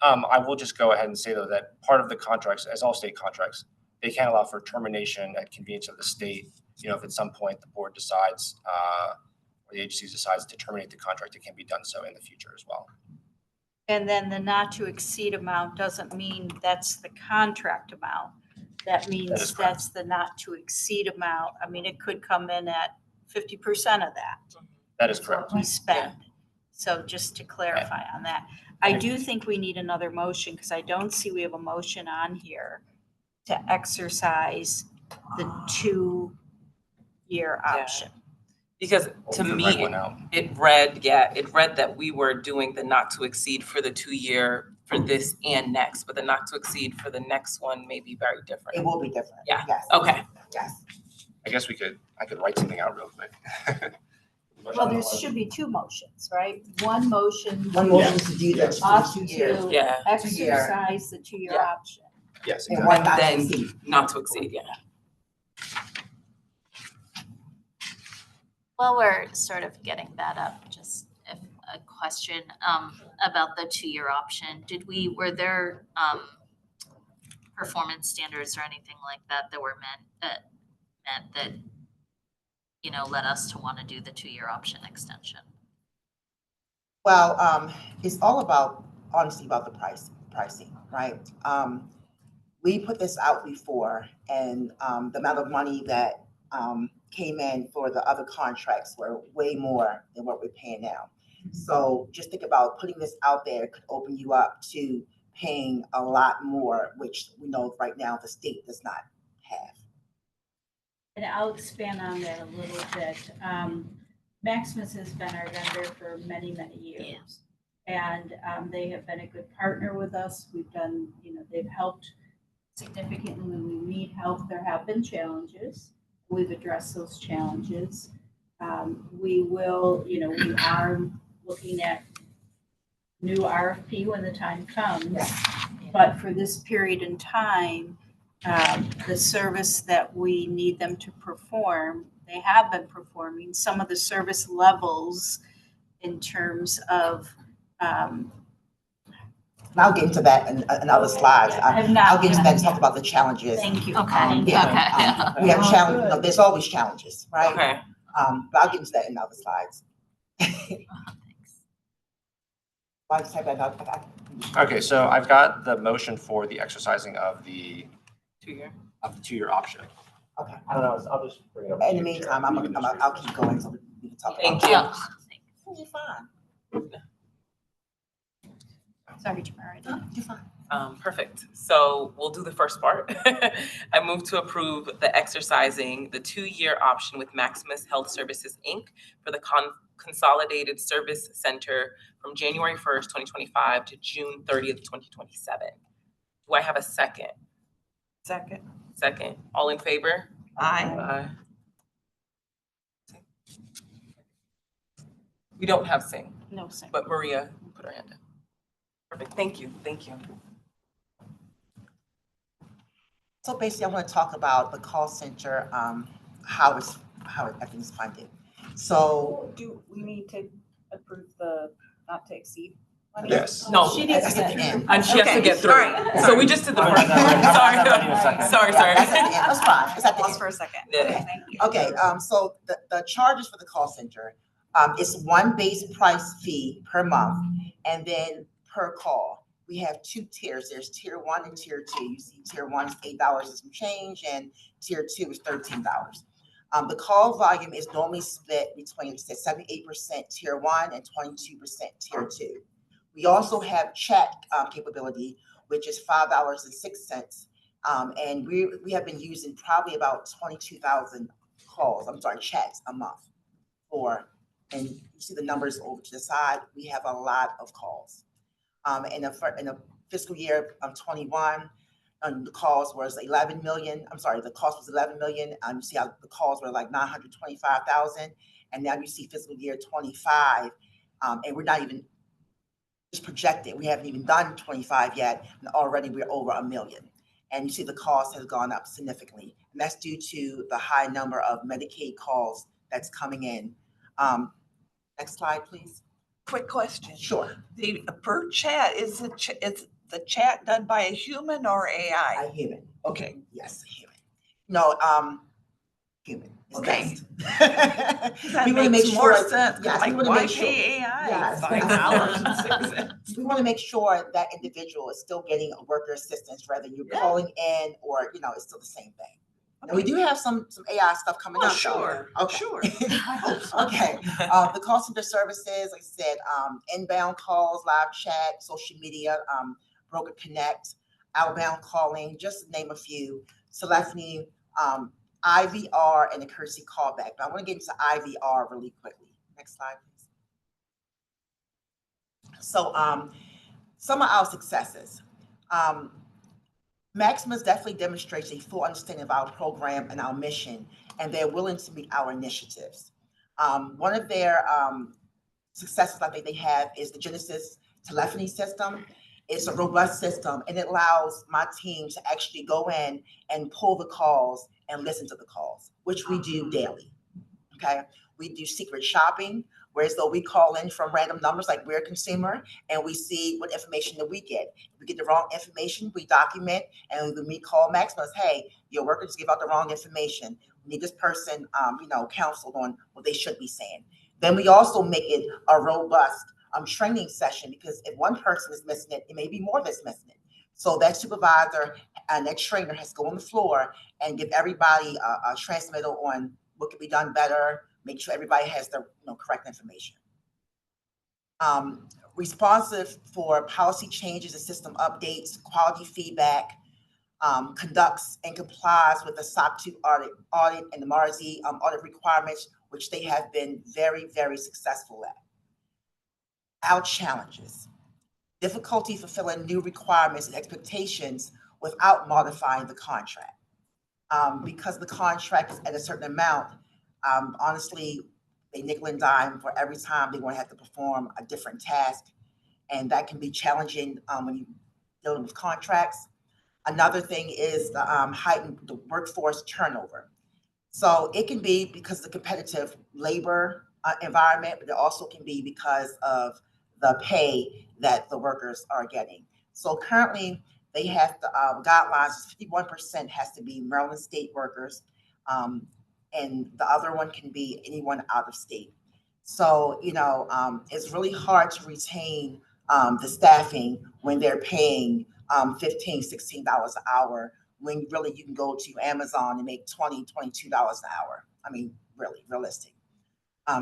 L: I will just go ahead and say though that part of the contracts, as all state contracts, they can allow for termination at convenience of the state. If at some point the board decides, or the agency decides to terminate the contract, it can be done so in the future as well.
A: And then the not to exceed amount doesn't mean that's the contract amount. That means that's the not to exceed amount. I mean, it could come in at 50% of that.
L: That is
A: That's
L: correct.
A: what we spend. So just to clarify on that, I do think we need another motion because I don't see we have a motion on here to exercise the 2-year option.
C: Because to
L: We'll
C: me,
L: write one out.
C: it read that we were doing the not to exceed for the 2-year for this and next, but the not to exceed for the next one may be very different.
I: It will be different.
C: Yeah.
I: Yes.
C: Okay.
I: Yes.
L: I guess I could write something out real quick.
A: Well, there should be 2 motions, right? One motion.
I: One motion to do that for
A: Us
I: 2 years.
A: to
C: Yeah.
A: exercise the 2-year
C: Yeah.
A: option.
L: Yes,
I: And
L: exactly.
I: one not to
C: Then
I: exceed.
C: not to exceed, yeah.
F: While we're sort of getting that up, just a question about the 2-year option. Were there performance standards or anything like that that were meant that led us to want to do the 2-year option extension?
I: Well, it's all about, honestly, about the pricing, right? We put this out before, and the amount of money that came in for the other contracts were way more than what we're paying now. So just think about putting this out there. It could open you up to paying a lot more, which we know right now the state does not have.
A: And I'll expand on that a little bit. Maximus has been our vendor for many, many years. And they have been a good partner with us. We've done, they've helped significantly when we need help. There have been challenges. We've addressed those challenges. We are looking at new RFP when the time comes. But for this period in time, the service that we need them to perform, they have been performing. Some of the service levels in terms of
I: I'll get into that in other slides. I'll get into that and talk about the challenges.
A: Thank you.
F: Okay.
I: We have challenges. There's always challenges, right?
C: Okay.
I: But I'll get into that in other slides. I'll just type that out.
L: Okay, so I've got the motion for the exercising of the
C: 2-year.
L: 2-year option.
I: Okay.
K: I don't know, I'll just bring it up.
I: In the meantime, I'll keep going so we can talk about
C: Thank
I: it.
C: you.
I: You're fine.
A: Sorry, Tamara.
I: You're fine.
C: Perfect. So we'll do the first part. I move to approve the exercising the 2-year option with Maximus Health Services, Inc. for the Consolidated Service Center from January 1st, 2025 to June 30th, 2027. Do I have a second? Second. All in favor?
J: Aye.
C: We don't have Singh,
A: No, sir.
C: but Maria put her hand up. Perfect. Thank you.
I: So basically, I want to talk about the call center, how everything's funded. So
D: Do we need to approve the not to exceed money?
L: Yes.
C: No,
A: She needs to
I: that's at the
A: get
I: end.
C: and she has to
D: Okay,
C: get through.
D: all right.
C: So we just did the
K: I'm
C: first.
K: not ready. I'm not ready in a second.
C: Sorry.
I: Yeah, that's at the end. That's fine. It's at the
D: Pause
I: end.
D: for a second.
C: Yeah.
D: Okay, thank you.
I: Okay, so the charges for the call center, is one base price fee per month, and then per call. We have 2 tiers. There's tier 1 and tier 2. You see tier 1 is $8 and some change, and tier 2 is $13. The call volume is normally split between 78% tier 1 and 22% tier 2. We also have chat capability, which is $5.06. And we have been using probably about 22,000 chats a month and you see the numbers over to the side, we have a lot of calls. In the fiscal year of 21, the calls was 11 million. The cost was 11 million. You see how the calls were like 925,000. And now you see fiscal year 25, and we're not even just projected. We haven't even done 25 yet, and already we're over 1 million. And you see the cost has gone up significantly. And that's due to the high number of Medicaid calls that's coming in. Next slide, please.
J: Quick question.
I: Sure.
J: The per chat, is the chat done by a human or AI?
I: A human.
J: Okay.
I: Yes, human. No, human. Is
J: Okay.
I: best.
J: That
I: We wanna
J: makes
I: make
J: more
I: sure-
J: sense.
I: yes, we
J: Like,
I: wanna
J: why
I: make sure-
J: pay AI
I: Yes.
J: $5.06?
I: We want to make sure that individual is still getting a worker assistance, whether you're calling in or, it's still the same thing. And we do have some AI stuff coming
J: Oh,
I: up. though.
J: sure.
I: Okay.
J: Sure.
I: Okay. The call center services, like I said, inbound calls, live chat, social media, broker connect, outbound calling, just to name a few. Telephony, IVR, and the courtesy callback. But I want to get into IVR really quickly. Next slide, please. So, some of our successes. Maximus definitely demonstrates a full understanding of our program and our mission, and they're willing to meet our initiatives. One of their successes I think they have is the Genesis telephony system. It's a robust system, and it allows my team to actually go in and pull the calls and listen to the calls, which we do daily. Okay, we do secret shopping, whereas though we call in from random numbers like we're a consumer, and we see what information that we get. If we get the wrong information, we document, and when we call Maximus, hey, your worker just gave out the wrong information. We need this person, counseled on what they should be saying. Then we also make it a robust training session, because if one person is missing it, it may be more that's missing it. So that supervisor and that trainer has to go on the floor and give everybody a transmittal on what can be done better, make sure everybody has the correct information. Responsive for policy changes and system updates, quality feedback, conducts and complies with the SOC 2 audit and the MARSI audit requirements, which they have been very, very successful at. Our challenges: difficulty fulfilling new requirements and expectations without modifying the contract. Because the contract is at a certain amount, honestly, they nickel and dime for every time they want to have to perform a different task. And that can be challenging when you're dealing with contracts. Another thing is the heightened workforce turnover. So it can be because of the competitive labor environment, but it also can be because of the pay that the workers are getting. So currently, they have the guidelines, 51% has to be Maryland state workers, and the other one can be anyone out of state. So, it's really hard to retain the staffing when they're paying $15, $16 an hour, when really you can go to Amazon and make $20, $22 an hour. I mean, really realistic.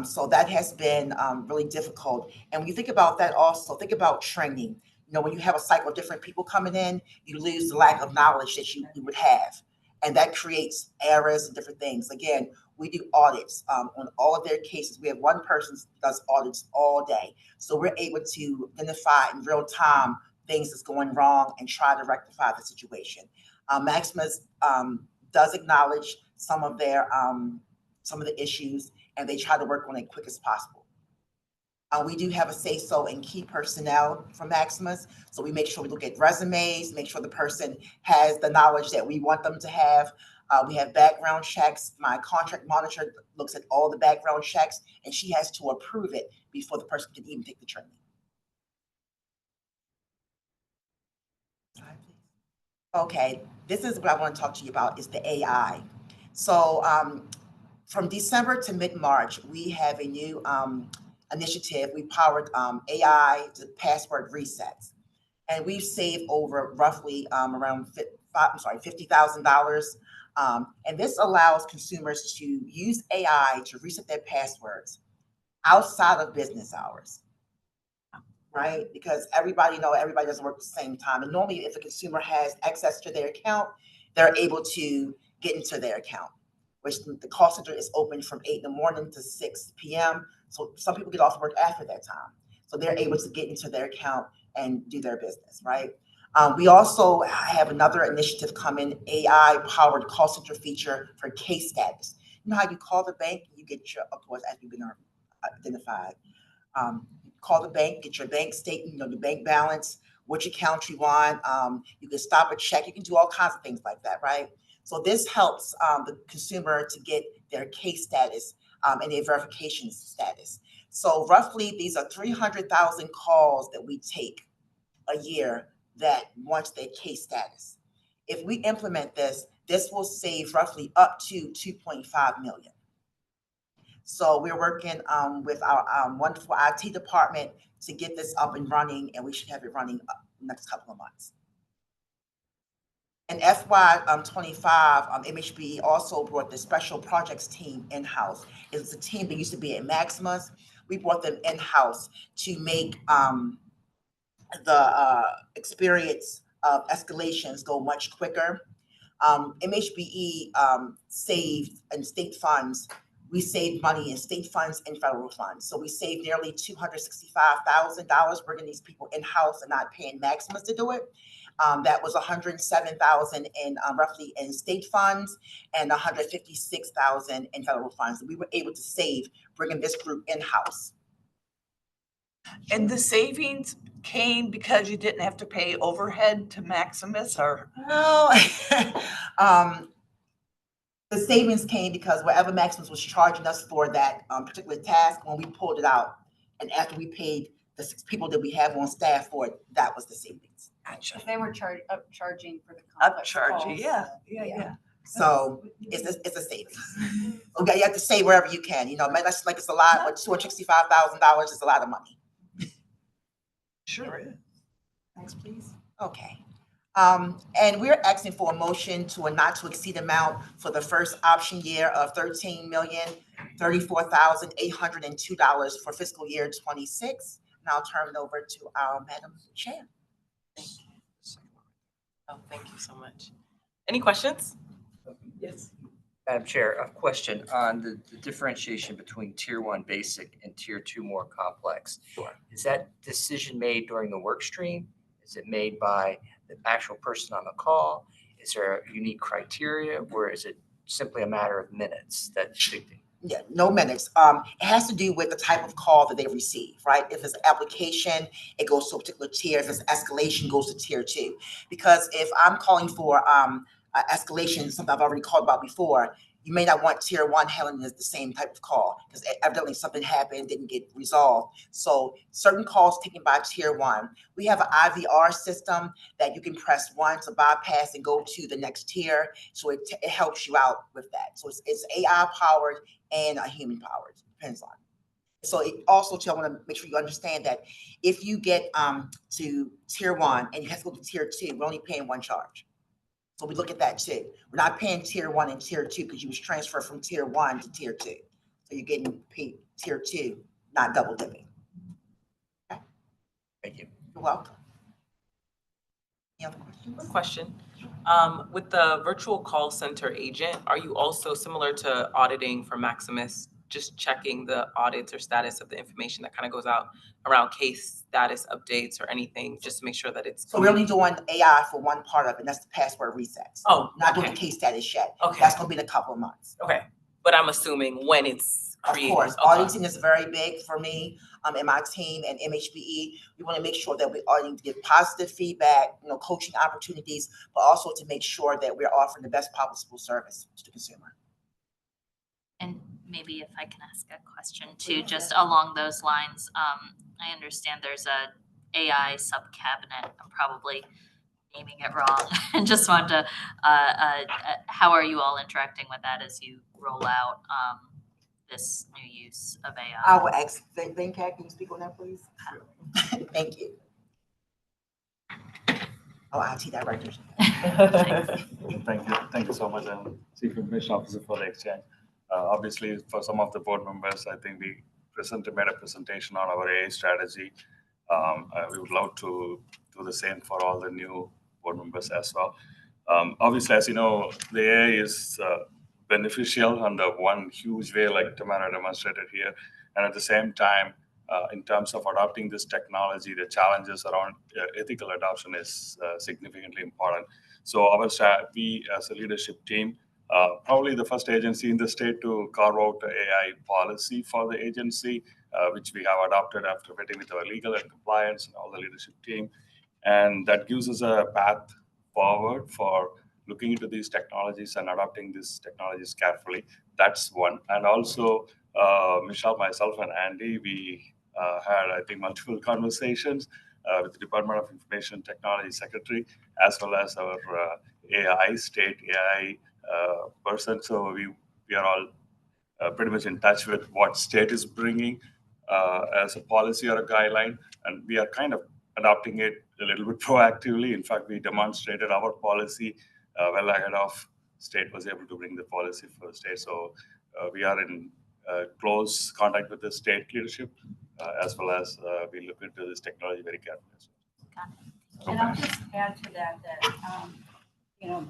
I: So that has been really difficult. And when you think about that also, think about training. When you have a cycle of different people coming in, you lose the lack of knowledge that you would have. And that creates errors and different things. Again, we do audits on all of their cases. We have one person who does audits all day. So we're able to identify in real time things that's going wrong and try to rectify the situation. Maximus does acknowledge some of the issues, and they try to work on it quick as possible. We do have a say-so in key personnel for Maximus. So we make sure we look at resumes, make sure the person has the knowledge that we want them to have. We have background checks. My contract monitor looks at all the background checks, and she has to approve it before the person can even take the training. Okay, this is what I want to talk to you about, is the AI. So from December to mid-March, we have a new initiative. We powered AI to password resets, and we've saved over roughly around $50,000. And this allows consumers to use AI to reset their passwords outside of business hours, right? Because everybody doesn't work at the same time. And normally if a consumer has access to their account, they're able to get into their account. which the call center is open from 8 in the morning to 6 p.m. So some people get off work after that time. So they're able to get into their account and do their business, right? We also have another initiative coming, AI-powered call center feature for case status. You know how you call the bank, you get your, of course, as you've been identified. Call the bank, get your bank statement, you know, the bank balance, which account you want. You can stop a check. You can do all kinds of things like that, right? So this helps the consumer to get their case status and their verification status. So roughly, these are 300,000 calls that we take a year that wants their case status. If we implement this, this will save roughly up to 2.5 million. So we're working with our wonderful IT department to get this up and running, and we should have it running next couple of months. In FY 25, MHBE also brought the special projects team in-house. It's a team that used to be at Maximus. We brought them in-house to make the experience of escalations go much quicker. MHBE saved in state funds. We saved money in state funds and federal funds. So we saved nearly $265,000 bringing these people in-house and not paying Maximus to do it. That was $107,000 in roughly in state funds and $156,000 in federal funds. We were able to save bringing this group in-house.
J: And the savings came because you didn't have to pay overhead to Maximus, or?
I: No. The savings came because wherever Maximus was charging us for that particular task, when we pulled it out, and after we paid the 6 people that we have on staff for it, that was the savings.
J: Gotcha.
D: They were upcharging for the complex
J: Upcharging,
D: calls.
J: yeah.
I: So it's a savings. Okay, you have to save wherever you can. You know, that's like it's a lot, but $265,000 is a lot of money.
J: Sure is.
I: Next, please. Okay. And we're asking for a motion to a not to exceed amount for the first option year of $13,034,802 for fiscal year 26. And I'll turn it over to our Madam Chair.
C: Thank you. Oh, thank you so much. Any questions? Yes.
K: Madam Chair, a question on the differentiation between Tier 1 basic and Tier 2 more complex.
C: Sure.
K: Is that decision made during the work stream? Is it made by the actual person on the call? Is there a unique criteria, or is it simply a matter of minutes that dictate?
I: Yeah, no minutes. It has to do with the type of call that they receive, right? If it's an application, it goes to a particular tier. If it's escalation, it goes to Tier 2. Because if I'm calling for escalation, something I've already called about before, you may not want Tier 1 handling the same type of call because evidently something happened, didn't get resolved. So certain calls taken by Tier 1. We have an IVR system that you can press 1 to bypass and go to the next tier. So it helps you out with that. So it's AI powered and human powered, depends on. So it also, I want to make sure you understand that if you get to Tier 1 and you have to go to Tier 2, we're only paying 1 charge. So we look at that too. We're not paying Tier 1 and Tier 2 because you was transferred from Tier 1 to Tier 2. So you're getting paid Tier 2, not double dipping. Okay.
K: Thank you.
I: You're welcome. Any other questions?
C: One question. With the virtual call center agent, are you also similar to auditing for Maximus, just checking the audits or status of the information that kind of goes out around case status updates or anything, just to make sure that it's.
I: So we're only doing AI for one part of it, and that's the password resets.
C: Oh,
I: Not
C: okay.
I: doing the case status yet.
C: Okay.
I: That's going to be in a couple of months.
C: Okay, but I'm assuming when it's created.
I: Of course,
C: Okay.
I: auditing is very big for me and my team and MHBE. We want to make sure that we're auditing to get positive feedback, you know, coaching opportunities, but also to make sure that we're offering the best possible service to the consumer.
F: And maybe if I can ask a question too, just along those lines, I understand there's a AI sub-cabinet. I'm probably naming it wrong. And just wanted to, how are you all interacting with that as you roll out this new use of AI?
I: I will ask, Venkat, can you speak on that, please? Thank you. Oh, IT director.
M: Thank you so much. I'm Chief Information Officer for the exchange. Obviously, for some of the board members, I think we made a presentation on our AI strategy. We would love to do the same for all the new board members as well. Obviously, as you know, the AI is beneficial in the one huge way, like Tamara demonstrated here. And at the same time, in terms of adopting this technology, the challenges around ethical adoption is significantly important. So we as a leadership team, probably the first agency in the state to carve out the AI policy for the agency, which we have adopted after vetting with our legal and compliance and all the leadership team. And that gives us a path forward for looking into these technologies and adopting these technologies carefully. That's one. And also, Michelle, myself, and Andy, we had, I think, multiple conversations with the Department of Information Technology Secretary, as well as our state AI person. So we are all pretty much in touch with what state is bringing as a policy or a guideline, and we are kind of adopting it a little bit proactively. In fact, we demonstrated our policy well ahead of state was able to bring the policy for the state. So we are in close contact with the state leadership as well as we look into this technology very carefully.
A: And I'll just add to that, and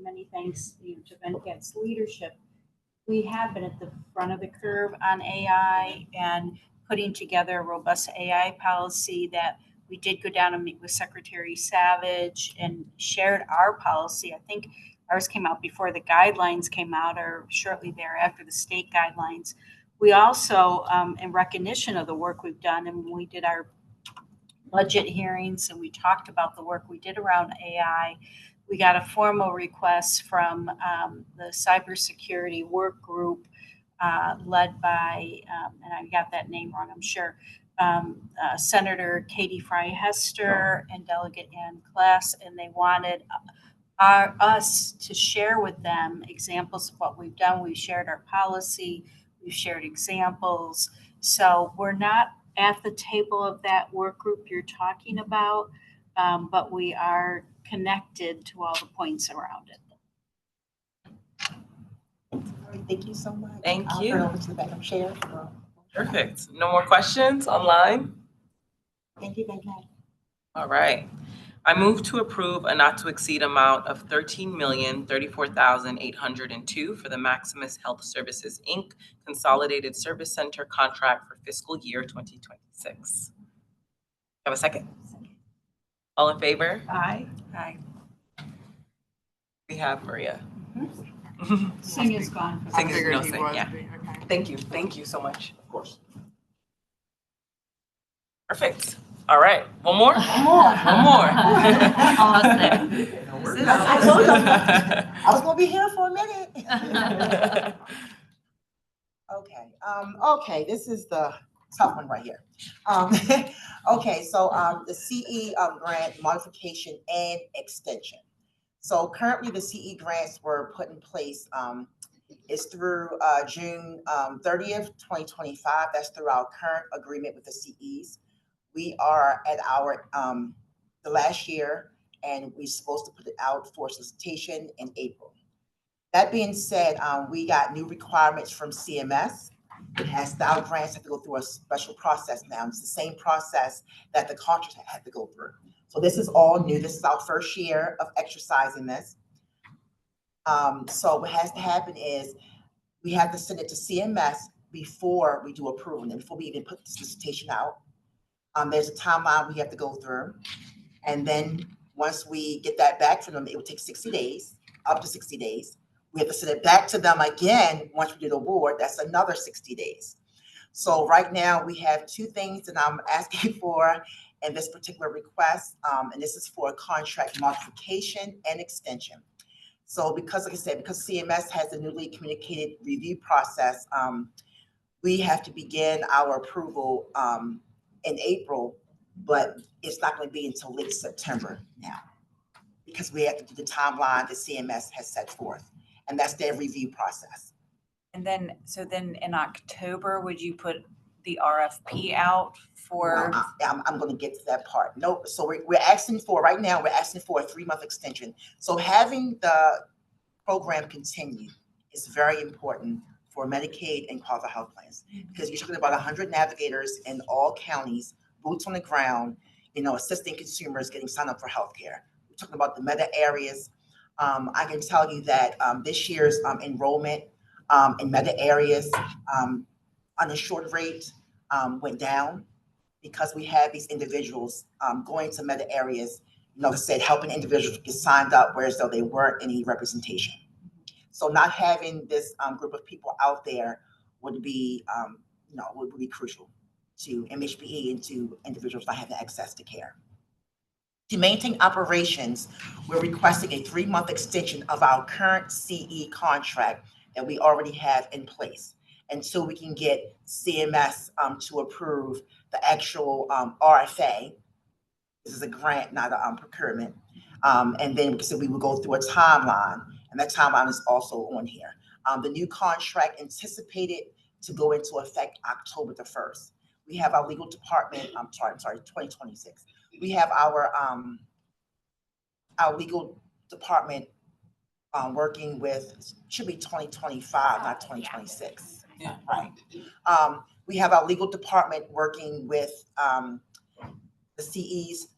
A: many thanks to Venkat's leadership. We have been at the front of the curve on AI and putting together a robust AI policy that we did go down and meet with Secretary Savage and shared our policy. I think ours came out before the guidelines came out or shortly thereafter the state guidelines. We also, in recognition of the work we've done, and when we did our budget hearings and we talked about the work we did around AI, we got a formal request from the cybersecurity work group led by, and I got that name wrong, I'm sure, Senator Katie Fry-Hester and Delegate Ann Klass, and they wanted us to share with them examples of what we've done. We shared our policy, we've shared examples. So we're not at the table of that work group you're talking about, but we are connected to all the points around it.
I: Thank you so much.
C: Thank
I: I'll
C: you.
I: turn over to the Madam Chair.
C: Perfect. No more questions online?
I: Thank you, Venkat.
C: All right. I move to approve a not to exceed amount of $13,034,802 for the Maximus Health Services, Inc. Consolidated Service Center contract for fiscal year 2026. Have a second? All in favor?
J: Aye.
C: Aye. We have Maria.
A: Singh is gone.
C: Singh is
B: figured
C: no
B: he
C: sing,
B: was,
C: yeah.
B: okay.
C: Thank you. Thank you so much.
K: Of course.
C: Perfect. All right. One more?
I: One more.
C: One more.
F: Almost there.
I: I told them I was gonna be here for a minute. Okay, this is the tough one right here. Okay, so the CE grant modification and extension. So currently the CE grants were put in place, is through June 30th, 2025. That's through our current agreement with the CEs. We are at our the last year, and we're supposed to put it out for solicitation in April. That being said, we got new requirements from CMS. It has our grants have to go through a special process now. It's the same process that the contract had to go through. So this is all new. This is our first year of exercising this. So what has to happen is we have to send it to CMS before we do approval and before we even put the solicitation out. There's a timeline we have to go through. And then once we get that back from them, it will take 60 days, up to 60 days. We have to send it back to them again. Once we do the award, that's another 60 days. So right now we have two things that I'm asking for in this particular request. And this is for a contract modification and extension. So because, like I said, because CMS has a newly communicated review process, we have to begin our approval in April, but it's not going to be until late September now because we have to do the timeline that CMS has set forth, and that's their review process.
D: And then, so then in October, would you put the RFP out for?
I: I'm going to get to that part. No, so we're asking for, right now, we're asking for a 3-month extension. So having the program continue is very important for Medicaid and qualified health plans, because you're talking about 100 navigators in all counties, boots on the ground, assisting consumers getting signed up for healthcare. We're talking about the meta areas. I can tell you that this year's enrollment in meta areas uninsured rate went down because we had these individuals going to meta areas, like I said, helping individuals get signed up, whereas though they weren't any representation. So not having this group of people out there would be, would be crucial to MHBE and to individuals not having access to care. To maintain operations, we're requesting a 3-month extension of our current CE contract that we already have in place until we can get CMS to approve the actual RFA. This is a grant, not a procurement. And then so we will go through a timeline, and that timeline is also on here. The new contract anticipated to go into effect October the 1st. We have our legal department, 2026. We have our legal department working with, should be 2025, not 2026.
B: Yeah.
I: Right. We have our legal department working with the CEs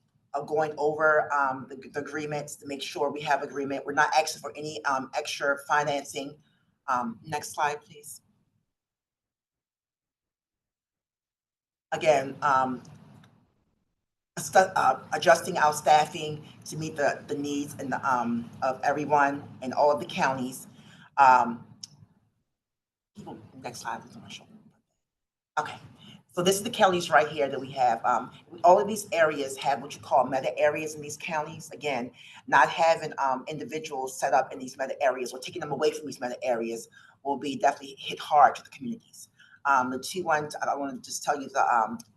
I: going over the agreements to make sure we have agreement. We're not asking for any extra financing. Next slide, please. Again, adjusting our staffing to meet the needs and of everyone in all of the counties. Next slide, please. Okay, so this is the counties right here that we have. All of these areas have what you call meta areas in these counties. Again, not having individuals set up in these meta areas or taking them away from these meta areas will be definitely hit hard to the communities. The 21, I want to just tell you the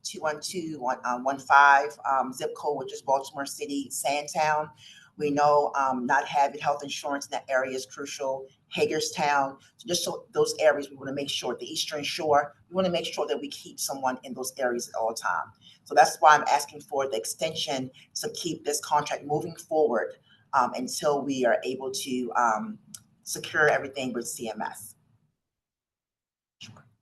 I: 21215 zip code, which is Baltimore City, Sandtown. We know not having health insurance in that area is crucial. Hagerstown, so just so those areas, we want to make sure, the Eastern Shore, we want to make sure that we keep someone in those areas at all time. So that's why I'm asking for the extension to keep this contract moving forward until we are able to secure everything with CMS.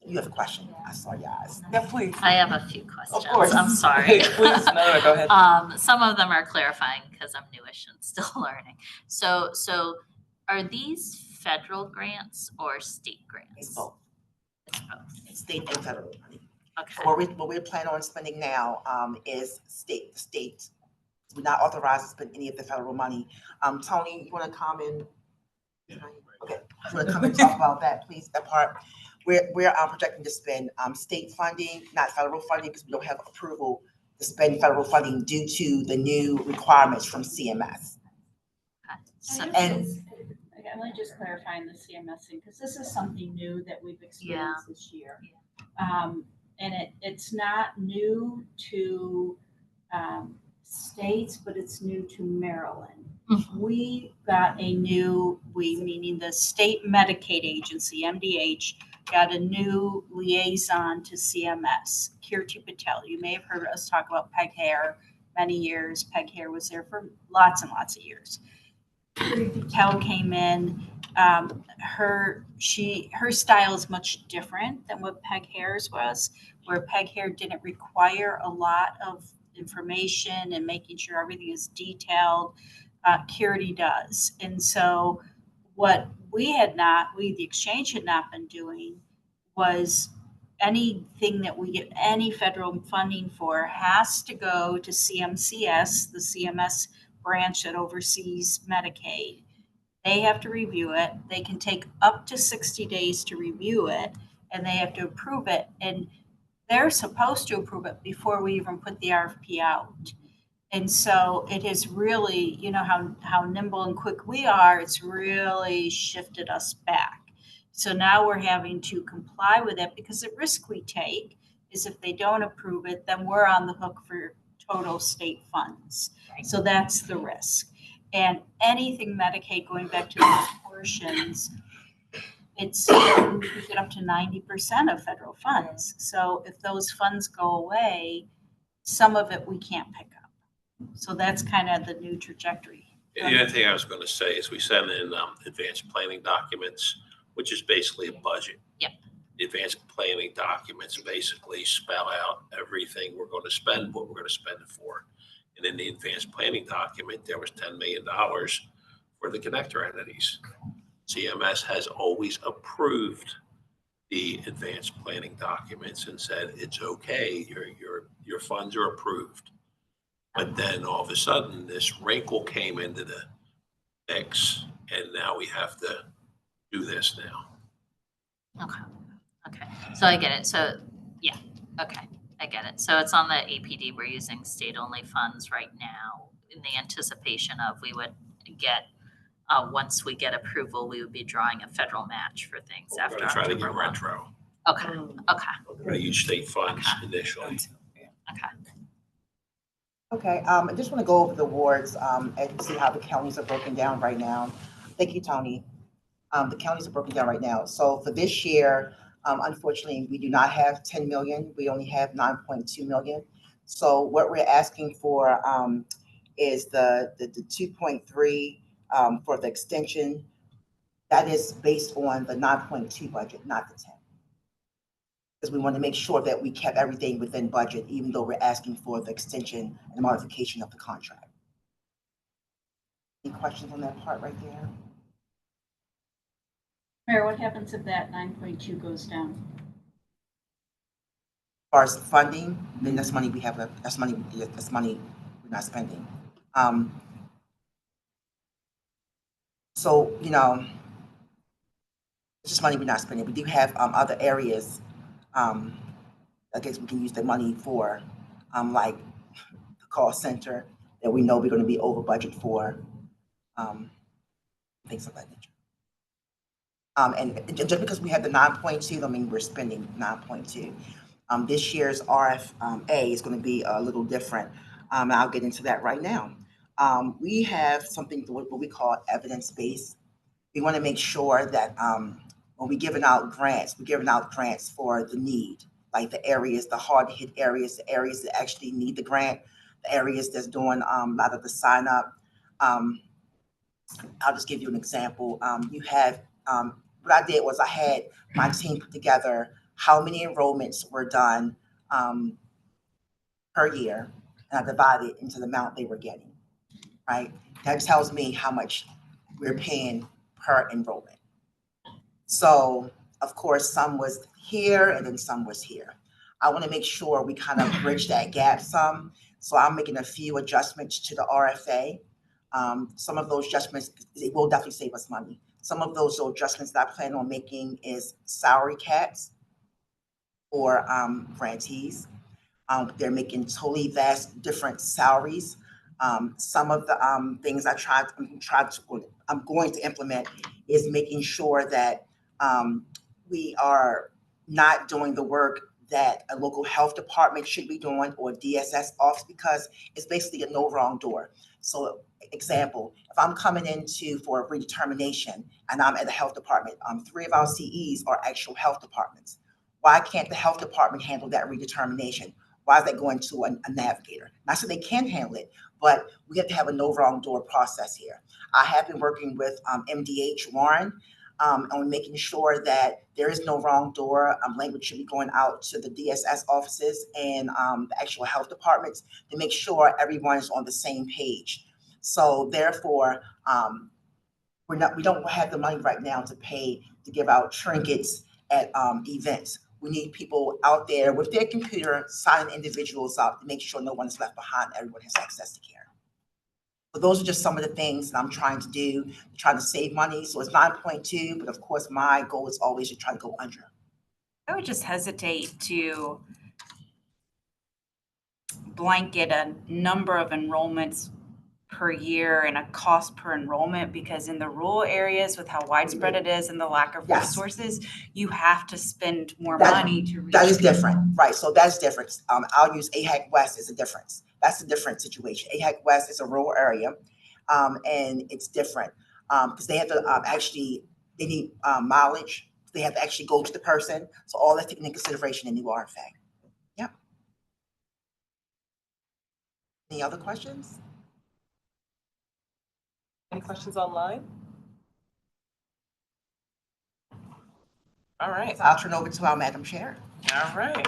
I: You have a question? I saw your eyes.
B: Yeah, please.
F: I have a few questions.
B: Of course.
F: I'm sorry.
B: Please, no, go ahead.
F: Some of them are clarifying because I'm newish and still learning. So are these federal grants or state grants?
I: It's both.
F: It's both.
I: It's state and federal money.
F: Okay.
I: So what we're planning on spending now is state. We're not authorized to spend any of the federal money. Tony, you want to comment? Okay, you want to come and talk about that, please? That part. We're projecting to spend state funding, not federal funding, because we don't have approval to spend federal funding due to the new requirements from CMS.
F: Okay.
A: So, I want to just clarify in the CMS thing, because this is something new that we've experienced this year. And it's not new to states, but it's new to Maryland.
F: Mm-hmm.
A: We got a new, meaning the state Medicaid agency, MDH, got a new liaison to CMS, Kirti Patel. You may have heard us talk about Peg Hare many years. Peg Hare was there for lots and lots of years. Kirti Patel came in. Her style is much different than what Peg Hare's was, where Peg Hare didn't require a lot of information and making sure everything is detailed. Kirti does. And so what the exchange had not been doing was anything that we get any federal funding for has to go to CMCS, the CMS branch that oversees Medicaid. They have to review it. They can take up to 60 days to review it, and they have to approve it. And they're supposed to approve it before we even put the RFP out. And so it has really, you know, how nimble and quick we are, it's really shifted us back. So now we're having to comply with it because the risk we take is if they don't approve it, then we're on the hook for total state funds. So that's the risk. And anything Medicaid, going back to those portions, we could get up to 90% of federal funds. So if those funds go away, some of it we can't pick up. So that's kind of the new trajectory.
N: And the other thing I was going to say is we send in advanced planning documents, which is basically a budget.
F: Yep.
N: The advanced planning documents basically spell out everything we're going to spend, what we're going to spend it for. And in the advanced planning document, there was $10 million for the connector entities. CMS has always approved the advanced planning documents and said, it's okay, your funds are approved. But then all of a sudden, this wrinkle came into the mix, and now we have to do this now.
F: Okay, so I get it. So, yeah, okay, I get it. So it's on the APD, we're using state-only funds right now in the anticipation of we would get, once we get approval, we would be drawing a federal match for things
N: We're
F: after
N: gonna try to
F: October
N: get
F: 1.
N: retro.
F: Okay, okay,
N: We're gonna use state funds initially.
F: okay.
I: Okay, I just want to go over the wards and see how the counties are broken down right now. Thank you, Tony. The counties are broken down right now. So for this year, unfortunately, we do not have 10 million. We only have 9.2 million. So what we're asking for is the 2.3 for the extension. That is based on the 9.2 budget, not the 10. Because we want to make sure that we kept everything within budget, even though we're asking for the extension and modification of the contract. Any questions on that part right there?
A: Mayor, what happens if that 9.2 goes down?
I: As far as funding, then that's money we have, that's money we're not spending. So, you know, it's just money we're not spending. We do have other areas, I guess we can use the money for, like the call center that we know we're going to be over budget for, things of that nature. And just because we have the 9.2, I mean we're spending 9.2. This year's RFA is going to be a little different. And I'll get into that right now. We have something what we call evidence-based. We want to make sure that when we're giving out grants for the need, like the areas, the hard-hit areas, the areas that actually need the grant, the areas that's doing a lot of the sign up. I'll just give you an example. You have, what I did was I had my team put together how many enrollments were done per year, and I divided it into the amount they were getting, right? That tells me how much we're paying per enrollment. So, of course, some was here and then some was here. I want to make sure we kind of bridge that gap some. So I'm making a few adjustments to the RFA. Some of those adjustments, it will definitely save us money. Some of those adjustments that I plan on making is salary caps for grantees. They're making totally vast different salaries. Some of the things I'm going to implement is making sure that we are not doing the work that a local health department should be doing or DSS office, because it's basically a no wrong door. So example, if I'm coming into for a redetermination and I'm at the health department, 3 of our CEs are actual health departments. Why can't the health department handle that redetermination? Why is that going to a navigator? Not so they can handle it, but we have to have a no wrong door process here. I have been working with MDH Warren on making sure that there is no wrong door. Language should be going out to the DSS offices and the actual health departments to make sure everyone is on the same page. So therefore, we don't have the money right now to pay to give out trinkets at events. We need people out there with their computer signing individuals up to make sure no one is left behind. Everyone has access to care. But those are just some of the things that I'm trying to do, trying to save money. So it's 9.2, but of course my goal is always to try to go under.
D: I would just hesitate to blanket a number of enrollments per year and a cost per enrollment, because in the rural areas with how widespread it is and the lack of resources, you have to spend more money to reach.
I: That is different, right? So that's different. I'll use AHAC West as a difference. That's a different situation. AHAC West is a rural area, and it's different because they have to they need mileage. They have to actually go to the person. So all that's taken into consideration in the RFA. Yep. Any other questions?
C: Any questions online? All right.
I: So I'll turn over to our Madam Chair.
C: All right.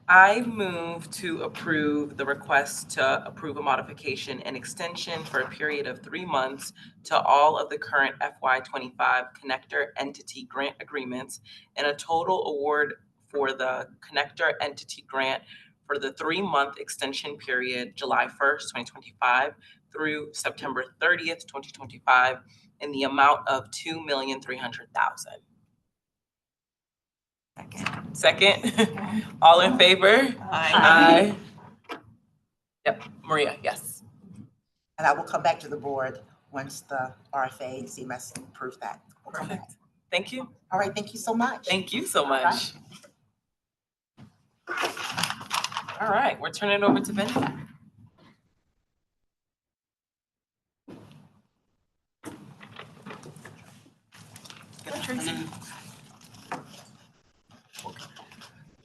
C: I move to approve the request to approve a modification and extension for a period of 3 months to all of the current FY25 connector entity grant agreements and a total award for the connector entity grant for the 3-month extension period, July 1st, 2025 through September 30th, 2025, in the amount of $2,300,000. Second. All in favor? Aye. Yep, Maria, yes.
I: And I will come back to the board once the RFA and CMS approve that. We'll come back.
C: Perfect. Thank you.
I: All right, thank you so much.
C: Thank you so much. All right, we're turning it over to Ben.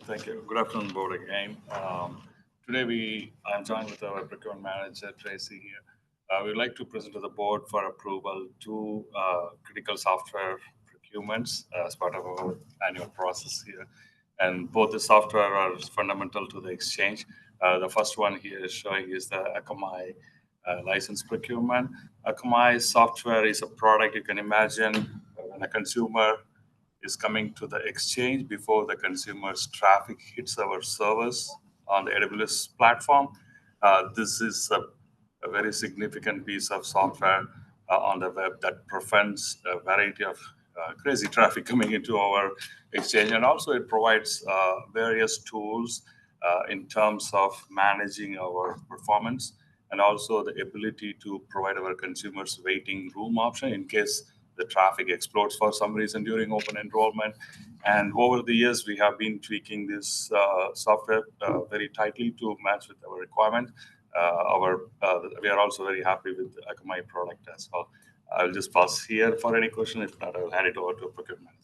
M: Thank you. Good afternoon, board again. Today I'm joined with our procurement manager, Tracy here. We'd like to present to the board for approval 2 critical software procurements as part of our annual process here. And both the software are fundamental to the exchange. The first one here is showing is the Akamai license procurement. Akamai software is a product you can imagine when a consumer is coming to the exchange before the consumer's traffic hits our servers on the AWS platform. This is a very significant piece of software on the web that prevents a variety of crazy traffic coming into our exchange. And also it provides various tools in terms of managing our performance and also the ability to provide our consumers waiting room option in case the traffic explodes for some reason during open enrollment. And over the years, we have been tweaking this software very tightly to match with our requirement. We are also very happy with the Akamai product as well. I'll just pause here for any question. If not, I'll hand it over to a procurement.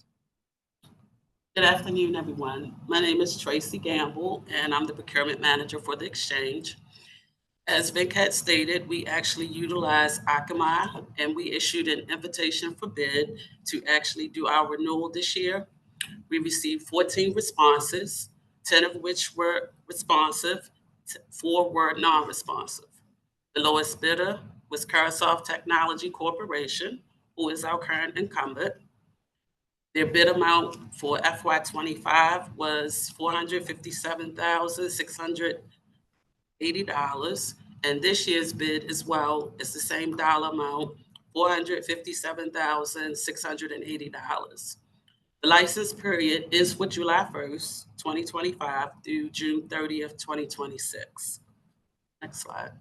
O: Good afternoon, everyone. My name is Tracy Gamble, and I'm the procurement manager for the exchange. As Venkat stated, we actually utilize Akamai, and we issued an invitation for bid to actually do our renewal this year. We received 14 responses, 10 of which were responsive, 4 were non-responsive. The lowest bidder was Carasoft Technology Corporation, who is our current incumbent. Their bid amount for FY25 was $457,680. And this year's bid as well is the same dollar amount, $457,680. The license period is for July 1st, 2025 through June 30th, 2026. Next slide.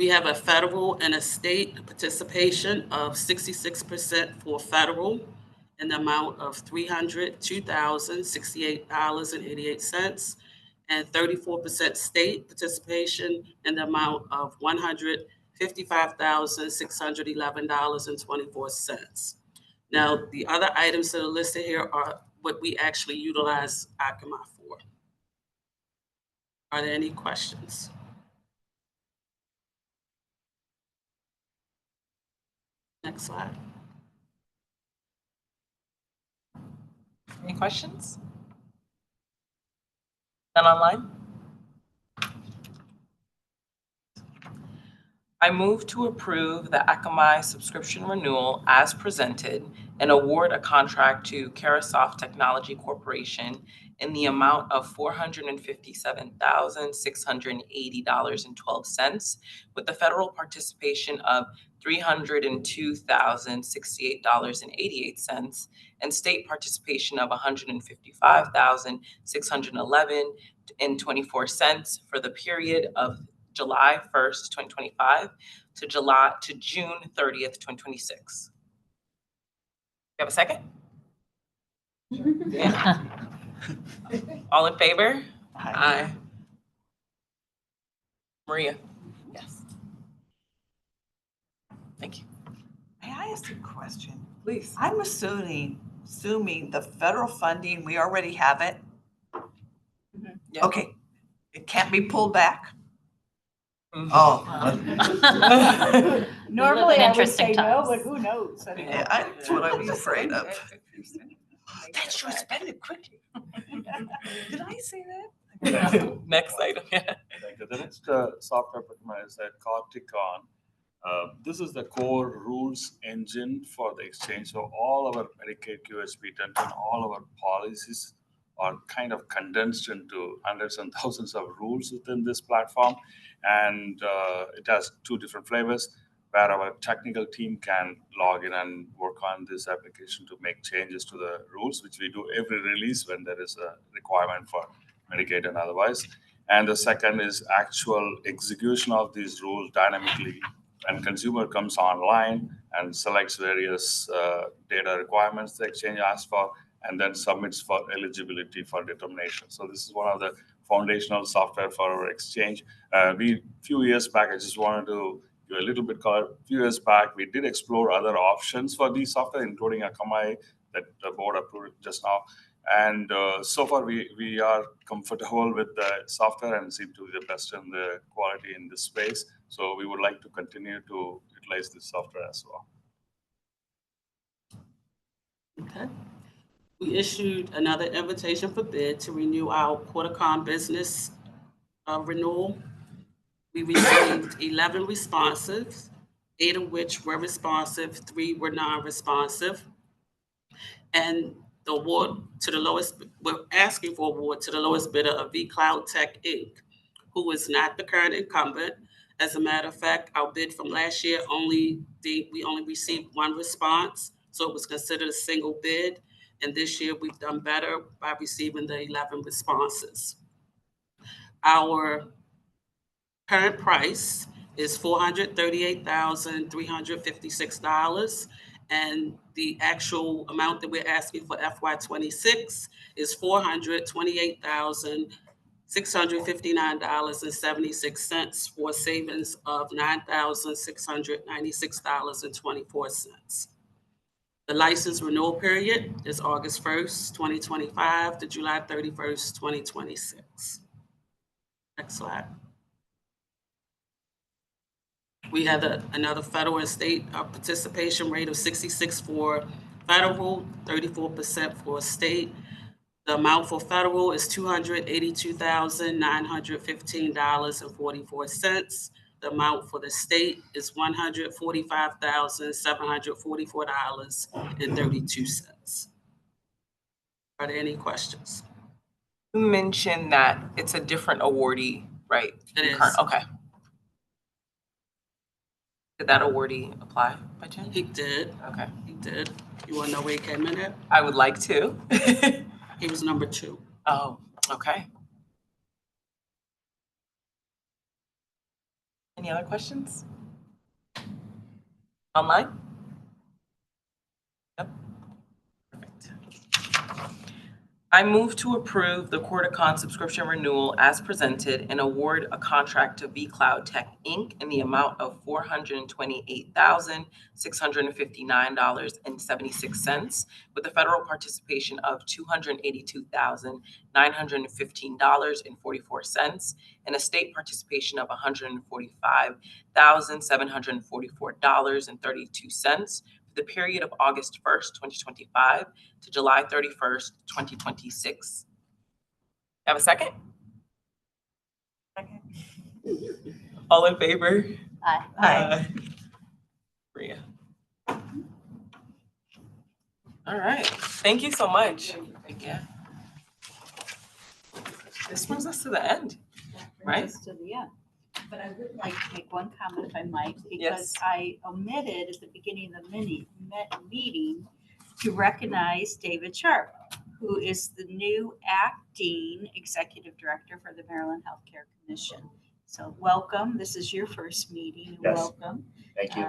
O: We have a federal and a state participation of 66% for federal in the amount of $302,068.88, and 34% state participation in the amount of $155,611.24. Now, the other items that are listed here are what we actually utilize Akamai for. Are there any questions? Next slide.
C: Any questions? None online? I move to approve the Akamai subscription renewal as presented and award a contract to Carasoft Technology Corporation in the amount of $457,680.12, with the federal participation of $302,068.88 and state participation of $155,611.24 for the period of July 1st, 2025 to June 30th, 2026. You have a second? Yeah. All in favor? Aye. Maria? Yes. Thank you.
J: May I ask a question?
C: Please.
J: I'm assuming the federal funding, we already have it.
C: Yeah.
J: Okay, it can't be pulled back?
F: Oh.
A: Normally
F: an
A: I would
F: interesting
A: say no,
F: times.
A: but who knows?
J: Yeah, that's what I was afraid of. That's true, spend it quickly. Did I say that?
C: Next item, yeah.
M: Thank you. The next software procurement is Corticon. This is the core rules engine for the exchange. So all our Medicaid QSP 10 and all our policies are kind of condensed into hundreds and thousands of rules within this platform. And it has two different flavors where our technical team can log in and work on this application to make changes to the rules, which we do every release when there is a requirement for Medicaid and otherwise. And the second is actual execution of these rules dynamically. And consumer comes online and selects various data requirements the exchange asks for, and then submits for eligibility for determination. So this is one of the foundational software for our exchange. Few years back, I just wanted to give a little bit color. A few years back, we did explore other options for these software, including Akamai that the board approved just now. And so far, we are comfortable with the software and seem to be the best in the quality in this space. So we would like to continue to utilize this software as well.
O: Okay. We issued another invitation for bid to renew our Porticon business renewal. We received 11 responses, 8 of which were responsive, 3 were non-responsive. And the award to the lowest, we're asking for award to the lowest bidder of vCloud Tech Inc., who is not the current incumbent. As a matter of fact, our bid from last year we only received 1 response, so it was considered a single bid. And this year we've done better by receiving the 11 responses. Our current price is $438,356, and the actual amount that we're asking for FY26 is $428,659.76 for savings of $9,696.24. The license renewal period is August 1st, 2025 to July 31st, 2026. Next slide. We had another federal and state participation rate of 66 for federal, 34% for state. The amount for federal is $282,915.44. The amount for the state is $145,744.32. Are there any questions?
C: You mentioned that it's a different awardee, right?
O: It is.
C: Okay. Did that awardee apply by chance?
O: He did.
C: Okay.
O: He did. You want to know where he came in at?
C: I would like to.
O: He was number 2.
C: Oh, okay. Any other questions? Online? Yep. Perfect. I move to approve the Corticon subscription renewal as presented and award a contract to vCloud Tech Inc. in the amount of $428,659.76 with a federal participation of $282,915.44 and a state participation of $145,744.32 the period of August 1st, 2025 to July 31st, 2026. Have a second? Second. All in favor?
F: Aye.
C: Aye. Maria. All right. Thank you so much. Yeah. This brings us to the end, right?
A: To the end. But I would like to make one comment if I might, because
C: Yes.
A: I omitted at the beginning of the meeting to recognize David Sharp, who is the new acting executive director for the Maryland Healthcare Commission. So welcome. This is your first meeting.
L: Yes.
A: Welcome.
L: Thank you.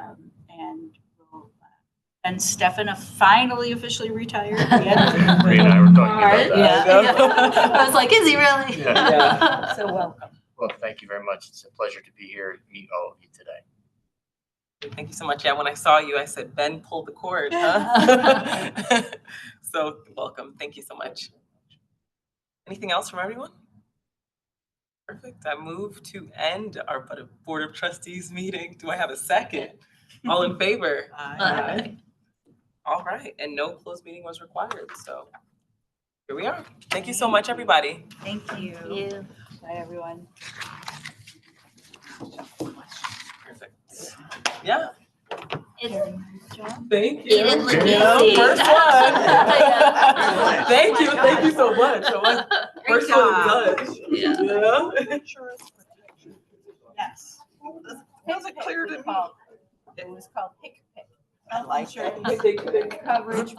A: And Stefan finally officially retired.
L: Maria and I were talking about that.
F: Yeah. I was like, is he really?
L: Yeah.
A: So welcome.
L: Well, thank you very much. It's a pleasure to be here and meet all of you today.
C: Thank you so much. Yeah, when I saw you, I said, Ben, pull the cord, huh? So welcome. Thank you so much. Anything else from everyone? Perfect. I move to end our Board of Trustees meeting. Do I have a second? All in favor?
O: Aye.
C: All right, and no closed meeting was required, so here we are. Thank you so much, everybody.
D: Thank you.
A: Bye, everyone.
C: Perfect. Yeah.
F: It's-
C: Thank
F: You
C: you.
F: didn't look
C: Yeah,
F: easy.
C: first one. Thank you so much. First one done.
F: Yeah.
J: Yes. Was it clear to me?
D: It was called Pick Pick.
J: I like that.
D: Coverage